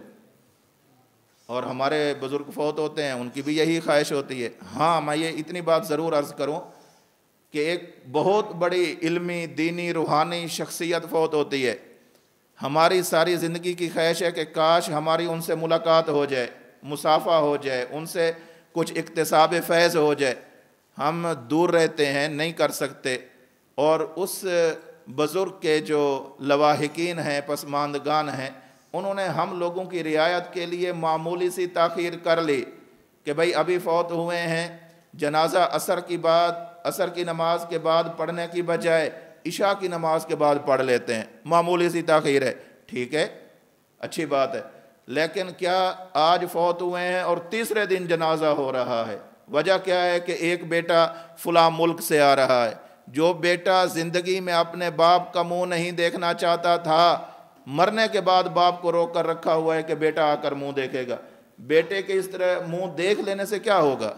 اور ہمارے بزرگ فوت ہوتے ہیں، ان کی بھی یہی خواہش ہوتی ہے۔ ہاں، میں یہ اتنی بات ضرور عرض کروں کہ ایک بہت بڑی علمی، دینی، روحانی شخصیت فوت ہوتی ہے، ہماری ساری زندگی کی خواہش ہے کہ کاش ہماری ان سے ملاقات ہو جائے، مصافحہ ہو جائے، ان سے کچھ اکتساب فیض ہو جائے۔ ہم دور رہتے ہیں، نہیں کر سکتے، اور اس بزرگ کے جو لواحقین ہیں، پسماندگان ہیں، انہوں نے ہم لوگوں کی رعایت کے لیے معمولی سی تاخیر کر لی کہ بھئی ابھی فوت ہوئے ہیں، جنازہ عصر کی نماز کے بعد پڑھنے کی بجائے عشاء کی نماز کے بعد پڑھ لیتے ہیں، معمولی سی تاخیر ہے، ٹھیک ہے، اچھی بات ہے۔ لیکن کیا آج فوت ہوئے ہیں اور تیسرے دن جنازہ ہو رہا ہے؟ وجہ کیا ہے کہ ایک بیٹا فلاں ملک سے آ رہا ہے۔ جو بیٹا زندگی میں اپنے باپ کا منہ نہیں دیکھنا چاہتا تھا، مرنے کے بعد باپ کو روک کر رکھا ہوا ہے کہ بیٹا آ کر منہ دیکھے گا۔ بیٹے کے اس طرح منہ دیکھ لینے سے کیا ہوگا؟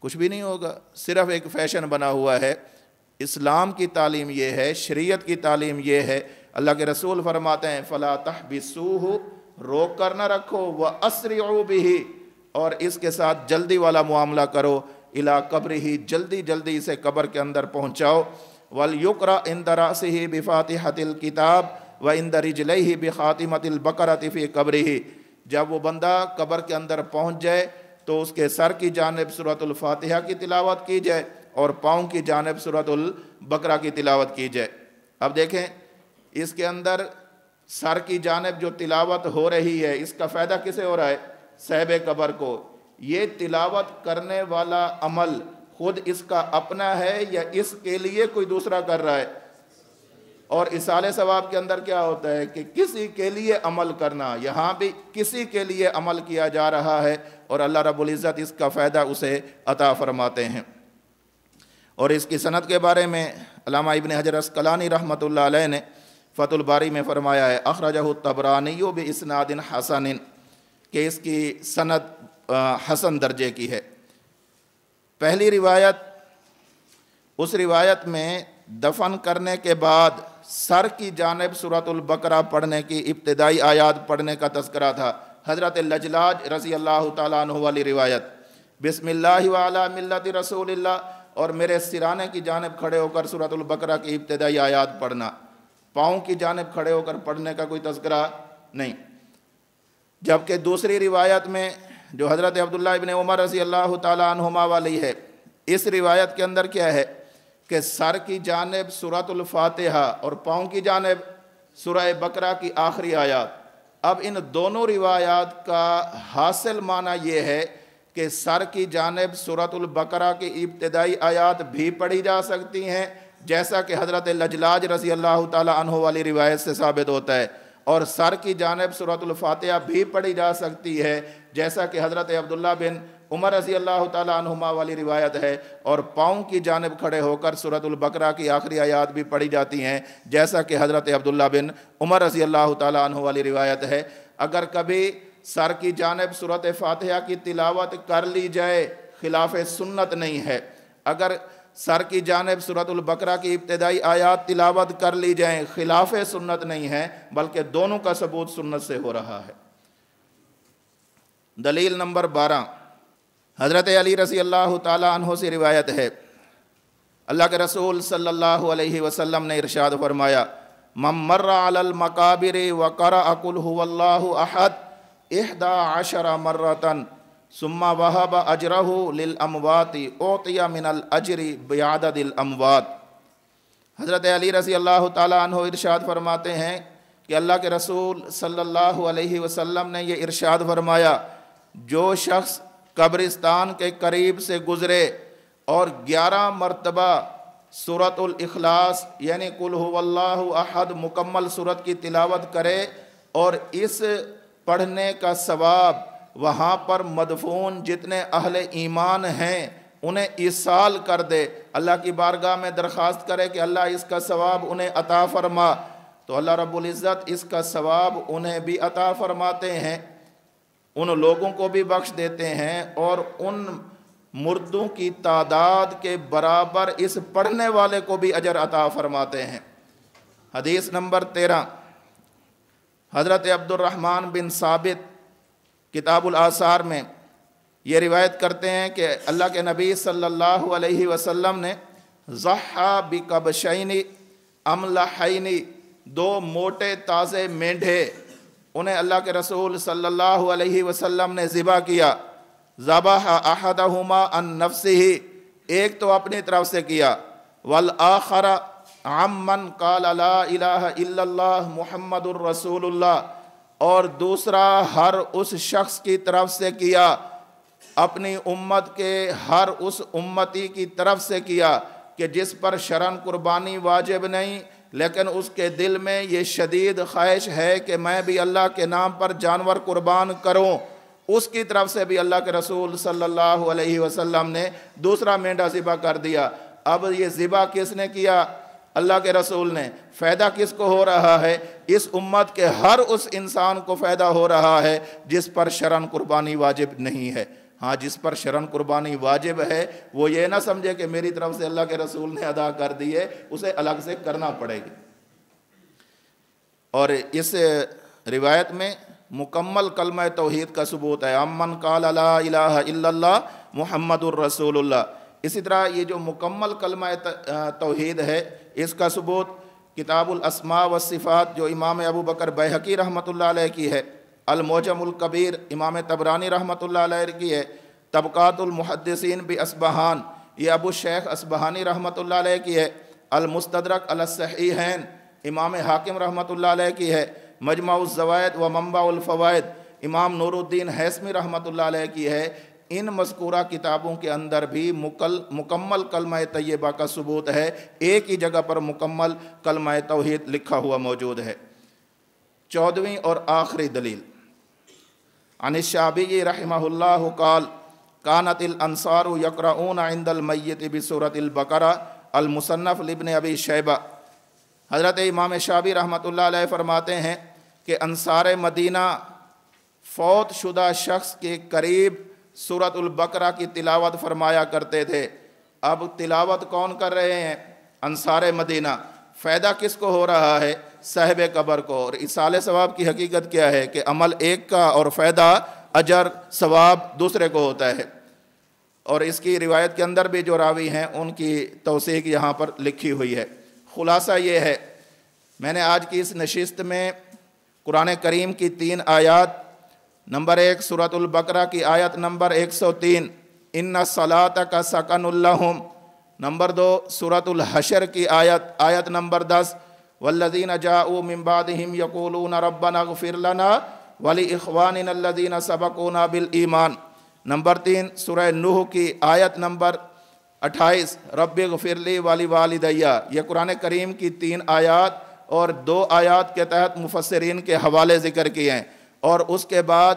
کچھ بھی نہیں ہوگا، صرف ایک فیشن بنا ہوا ہے۔ اسلام کی تعلیم یہ ہے، شریعت کی تعلیم یہ ہے۔ اللہ کے رسول فرماتے ہیں فَلَا تَحْبِسُوهُ، روک کر نہ رکھو، وَأَسْرِعُوا بِهِ، اور اس کے ساتھ جلدی والا معاملہ کرو، اِلَىٰ قَبْرِهِ، جلدی جلدی اسے قبر کے اندر پہنچاؤ، وَلْيُقْرَأْ عِنْدَ رَأْسِهِ بِفَاتِحَةِ الْكِتَابِ وَعِنْدَ رِجْلَيْهِ بِخَاتِمَةِ الْبَقَرَةِ فِي قَبْرِهِ۔ جب وہ بندہ قبر کے اندر پہنچ جائے تو اس کے سر کی جانب سورۃ الفاتحہ کی تلاوت کی جائے اور پاؤں کی جانب سورۃ البقرہ کی تلاوت کی جائے۔ اب دیکھیں اس کے اندر سر کی جانب جو تلاوت ہو رہی ہے، اس کا فائدہ کسے ہو رہا ہے؟ صاحب قبر کو۔ یہ تلاوت کرنے والا عمل خود اس کا اپنا ہے یا اس کے لیے کوئی دوسرا کر رہا ہے؟ اور اصال ثواب کے اندر کیا ہوتا ہے کہ کسی کے لیے عمل کرنا، یہاں بھی کسی کے لیے عمل کیا جا رہا ہے اور اللہ رب العزت اس کا فائدہ اسے عطا فرماتے ہیں۔ اور اس کی سند کے بارے میں علامہ ابن حجر عسقلانی رحمۃ اللہ علیہ نے فتح الباری میں فرمایا ہے اخرجہ الطبرانی باسناد حسن، کہ اس کی سند حسن درجے کی ہے۔ پہلی روایت، اس روایت میں دفن کرنے کے بعد سر کی جانب سورۃ البقرہ پڑھنے کی ابتدائی آیات پڑھنے کا تذکرہ تھا۔ حضرت لجلاج رضی اللہ تعالیٰ عنہ والی روایت، بسم اللہ وعلی ملت رسول اللہ، اور میرے سرانے کی جانب کھڑے ہو کر سورۃ البقرہ کی ابتدائی آیات پڑھنا، پاؤں کی جانب کھڑے ہو کر پڑھنے کا کوئی تذکرہ نہیں۔ جبکہ دوسری روایت میں جو حضرت عبداللہ ابن عمر رضی اللہ تعالیٰ عنہما والی ہے، اس روایت کے اندر کیا ہے کہ سر کی جانب سورۃ الفاتحہ اور پاؤں کی جانب سورہ بقرہ کی آخری آیات۔ اب ان دونوں روایات کا حاصل معنی یہ ہے کہ سر کی جانب سورۃ البقرہ کی ابتدائی آیات بھی پڑھی جا سکتی ہیں، جیسا کہ حضرت لجلاج رضی اللہ تعالیٰ عنہ والی روایت سے ثابت ہوتا ہے، اور سر کی جانب سورۃ الفاتحہ بھی پڑھی جا سکتی ہے، جیسا کہ حضرت عبداللہ بن عمر رضی اللہ تعالیٰ عنہما والی روایت ہے، اور پاؤں کی جانب کھڑے ہو کر سورۃ البقرہ کی آخری آیات بھی پڑھی جاتی ہیں، جیسا کہ حضرت عبداللہ بن عمر رضی اللہ تعالیٰ عنہ والی روایت ہے۔ اگر کبھی سر کی جانب سورۃ فاتحہ کی تلاوت کر لی جائے، خلاف سنت نہیں ہے۔ اگر سر کی جانب سورۃ البقرہ کی ابتدائی آیات تلاوت کر لی جائیں، خلاف سنت نہیں ہے، بلکہ دونوں کا ثبوت سنت سے ہو رہا ہے۔ دلیل نمبر 12، حضرت علی رضی اللہ تعالیٰ عنہ سے روایت ہے، اللہ کے رسول صلی اللہ علیہ وسلم نے ارشاد فرمایا، من مر علی المقابر وقرأ قل هو اللہ احد 11 مرۃ ثم وہب اجرہ للاموات اعطی من الاجر بعدد الاموات۔ حضرت علی رضی اللہ تعالیٰ عنہ ارشاد فرماتے ہیں کہ اللہ کے رسول صلی اللہ علیہ وسلم نے یہ ارشاد فرمایا، جو شخص قبرستان کے قریب سے گزرے اور 11 مرتبہ سورۃ الاخلاص یعنی قل هو اللہ احد مکمل سورت کی تلاوت کرے، اور اس پڑھنے کا ثواب وہاں پر مدفون جتنے اہل ایمان ہیں انہیں ایصال کر دے، اللہ کی بارگاہ میں درخواست کرے کہ اللہ اس کا ثواب انہیں عطا فرما، تو اللہ رب العزت اس کا ثواب انہیں بھی عطا فرماتے ہیں، ان لوگوں کو بھی بخش دیتے ہیں، اور ان مردوں کی تعداد کے برابر اس پڑھنے والے کو بھی اجر عطا فرماتے ہیں۔ حدیث نمبر 13، حضرت عبد الرحمن بن ثابت کتاب الآثار میں یہ روایت کرتے ہیں کہ اللہ کے نبی صلی اللہ علیہ وسلم نے ضحیٰ بکبشین املحین، دو موٹے تازے مینڈھے انہیں اللہ کے رسول صلی اللہ علیہ وسلم نے ذبح کیا۔ ذبح احدہما عن نفسہ، ایک تو اپنی طرف سے کیا، والآخر عمن قال لا الہ الا اللہ محمد الرسول اللہ، اور دوسرا ہر اس شخص کی طرف سے کیا، اپنی امت کے ہر اس امتی کی طرف سے کیا کہ جس پر شرعاً قربانی واجب نہیں، لیکن اس کے دل میں یہ شدید خواہش ہے کہ میں بھی اللہ کے نام پر جانور قربان کروں، اس کی طرف سے بھی اللہ کے رسول صلی اللہ علیہ وسلم نے دوسرا مینڈا ذبح کر دیا۔ اب یہ ذبح کس نے کیا؟ اللہ کے رسول نے۔ فائدہ کس کو ہو رہا ہے؟ اس امت کے ہر اس انسان کو فائدہ ہو رہا ہے جس پر شرعاً قربانی واجب نہیں ہے۔ ہاں، جس پر شرعاً قربانی واجب ہے وہ یہ نہ سمجھے کہ میری طرف سے اللہ کے رسول نے ادا کر دی ہے، اسے الگ سے کرنا پڑے گی۔ اور اس روایت میں مکمل کلمہ توحید کا ثبوت ہے، امن قال لا الہ الا اللہ محمد الرسول اللہ۔ اسی طرح یہ جو مکمل کلمہ توحید ہے اس کا ثبوت کتاب الاسماء والصفات جو امام ابو بکر بیہقی رحمۃ اللہ علیہ کی ہے، المعجم الکبیر امام طبرانی رحمۃ اللہ علیہ کی ہے، طبقات المحدثین باصبہان یہ ابو شیخ اصبہانی رحمۃ اللہ علیہ کی ہے، المستدرک علی الصحیحین امام حاکم رحمۃ اللہ علیہ کی ہے، مجمع الزوائد و منبع الفوائد امام نور الدین حیثمی رحمۃ اللہ علیہ کی ہے۔ ان مذکورہ کتابوں کے اندر بھی مکمل کلمہ طیبہ کا ثبوت ہے، ایک ہی جگہ پر مکمل کلمہ توحید لکھا ہوا موجود ہے۔ 14ویں اور آخری دلیل، عن الشعبی رحمہ اللہ قال کانت الانصار یقرؤون عند المیت بسورۃ البقرہ، المصنف لابن ابی شیبہ۔ حضرت امام شعبی رحمۃ اللہ علیہ فرماتے ہیں کہ انصار مدینہ فوت شدہ شخص کے قریب سورۃ البقرہ کی تلاوت فرمایا کرتے تھے۔ اب تلاوت کون کر رہے ہیں؟ انصار مدینہ۔ فائدہ کس کو ہو رہا ہے؟ صاحب قبر کو۔ اور ایصال ثواب کی حقیقت کیا ہے کہ عمل ایک کا اور فائدہ اجر ثواب دوسرے کو ہوتا ہے۔ اور اس کی روایت کے اندر بھی جو راوی ہیں ان کی توثیق یہاں پر لکھی ہوئی ہے۔ خلاصہ یہ ہے، میں نے آج کی اس نشست میں قرآن کریم کی 3 آیات، نمبر 1 سورۃ البقرہ کی آیت نمبر 103 ان الصلاۃ سکن لہم، نمبر 2 سورۃ الحشر کی آیت نمبر 10 والذین جاءوا من بعدہم یقولون ربنا اغفر لنا ولاخواننا الذین سبقونا بالایمان، نمبر 3 سورہ نوح کی آیت نمبر 28 رب اغفر لی ولوالدیّ۔ یہ قرآن کریم کی 3 آیات اور 2 آیات کے تحت مفسرین کے حوالے ذکر کیے ہیں، اور اس کے بعد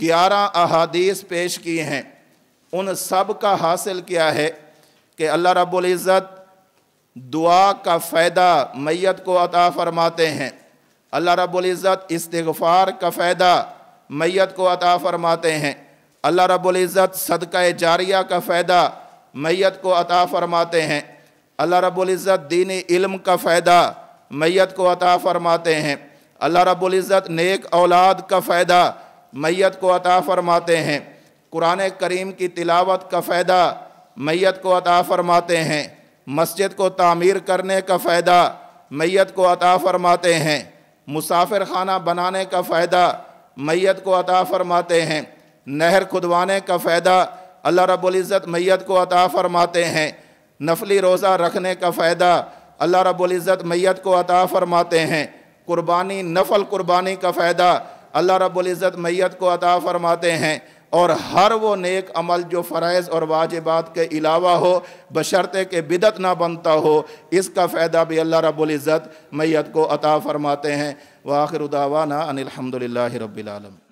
11 احادیث پیش کیے ہیں۔ ان سب کا حاصل کیا ہے کہ اللہ رب العزت دعا کا فائدہ میت کو عطا فرماتے ہیں، اللہ رب العزت استغفار کا فائدہ میت کو عطا فرماتے ہیں، اللہ رب العزت صدقہ جاریہ کا فائدہ میت کو عطا فرماتے ہیں، اللہ رب العزت دینی علم کا فائدہ میت کو عطا فرماتے ہیں، اللہ رب العزت نیک اولاد کا فائدہ میت کو عطا فرماتے ہیں، قرآن کریم کی تلاوت کا فائدہ میت کو عطا فرماتے ہیں، مسجد کو تعمیر کرنے کا فائدہ میت کو عطا فرماتے ہیں، مسافر خانہ بنانے کا فائدہ میت کو عطا فرماتے ہیں، نہر کھدوانے کا فائدہ اللہ رب العزت میت کو عطا فرماتے ہیں، نفلی روزہ رکھنے کا فائدہ اللہ رب العزت میت کو عطا فرماتے ہیں، قربانی نفل قربانی کا فائدہ اللہ رب العزت میت کو عطا فرماتے ہیں، اور ہر وہ نیک عمل جو فرائض اور واجبات کے علاوہ ہو بشرطے کہ بدعت نہ بنتا ہو، اس کا فائدہ بھی اللہ رب العزت میت کو عطا فرماتے ہیں۔ وآخر دعوانا ان الحمد للہ رب العالمین۔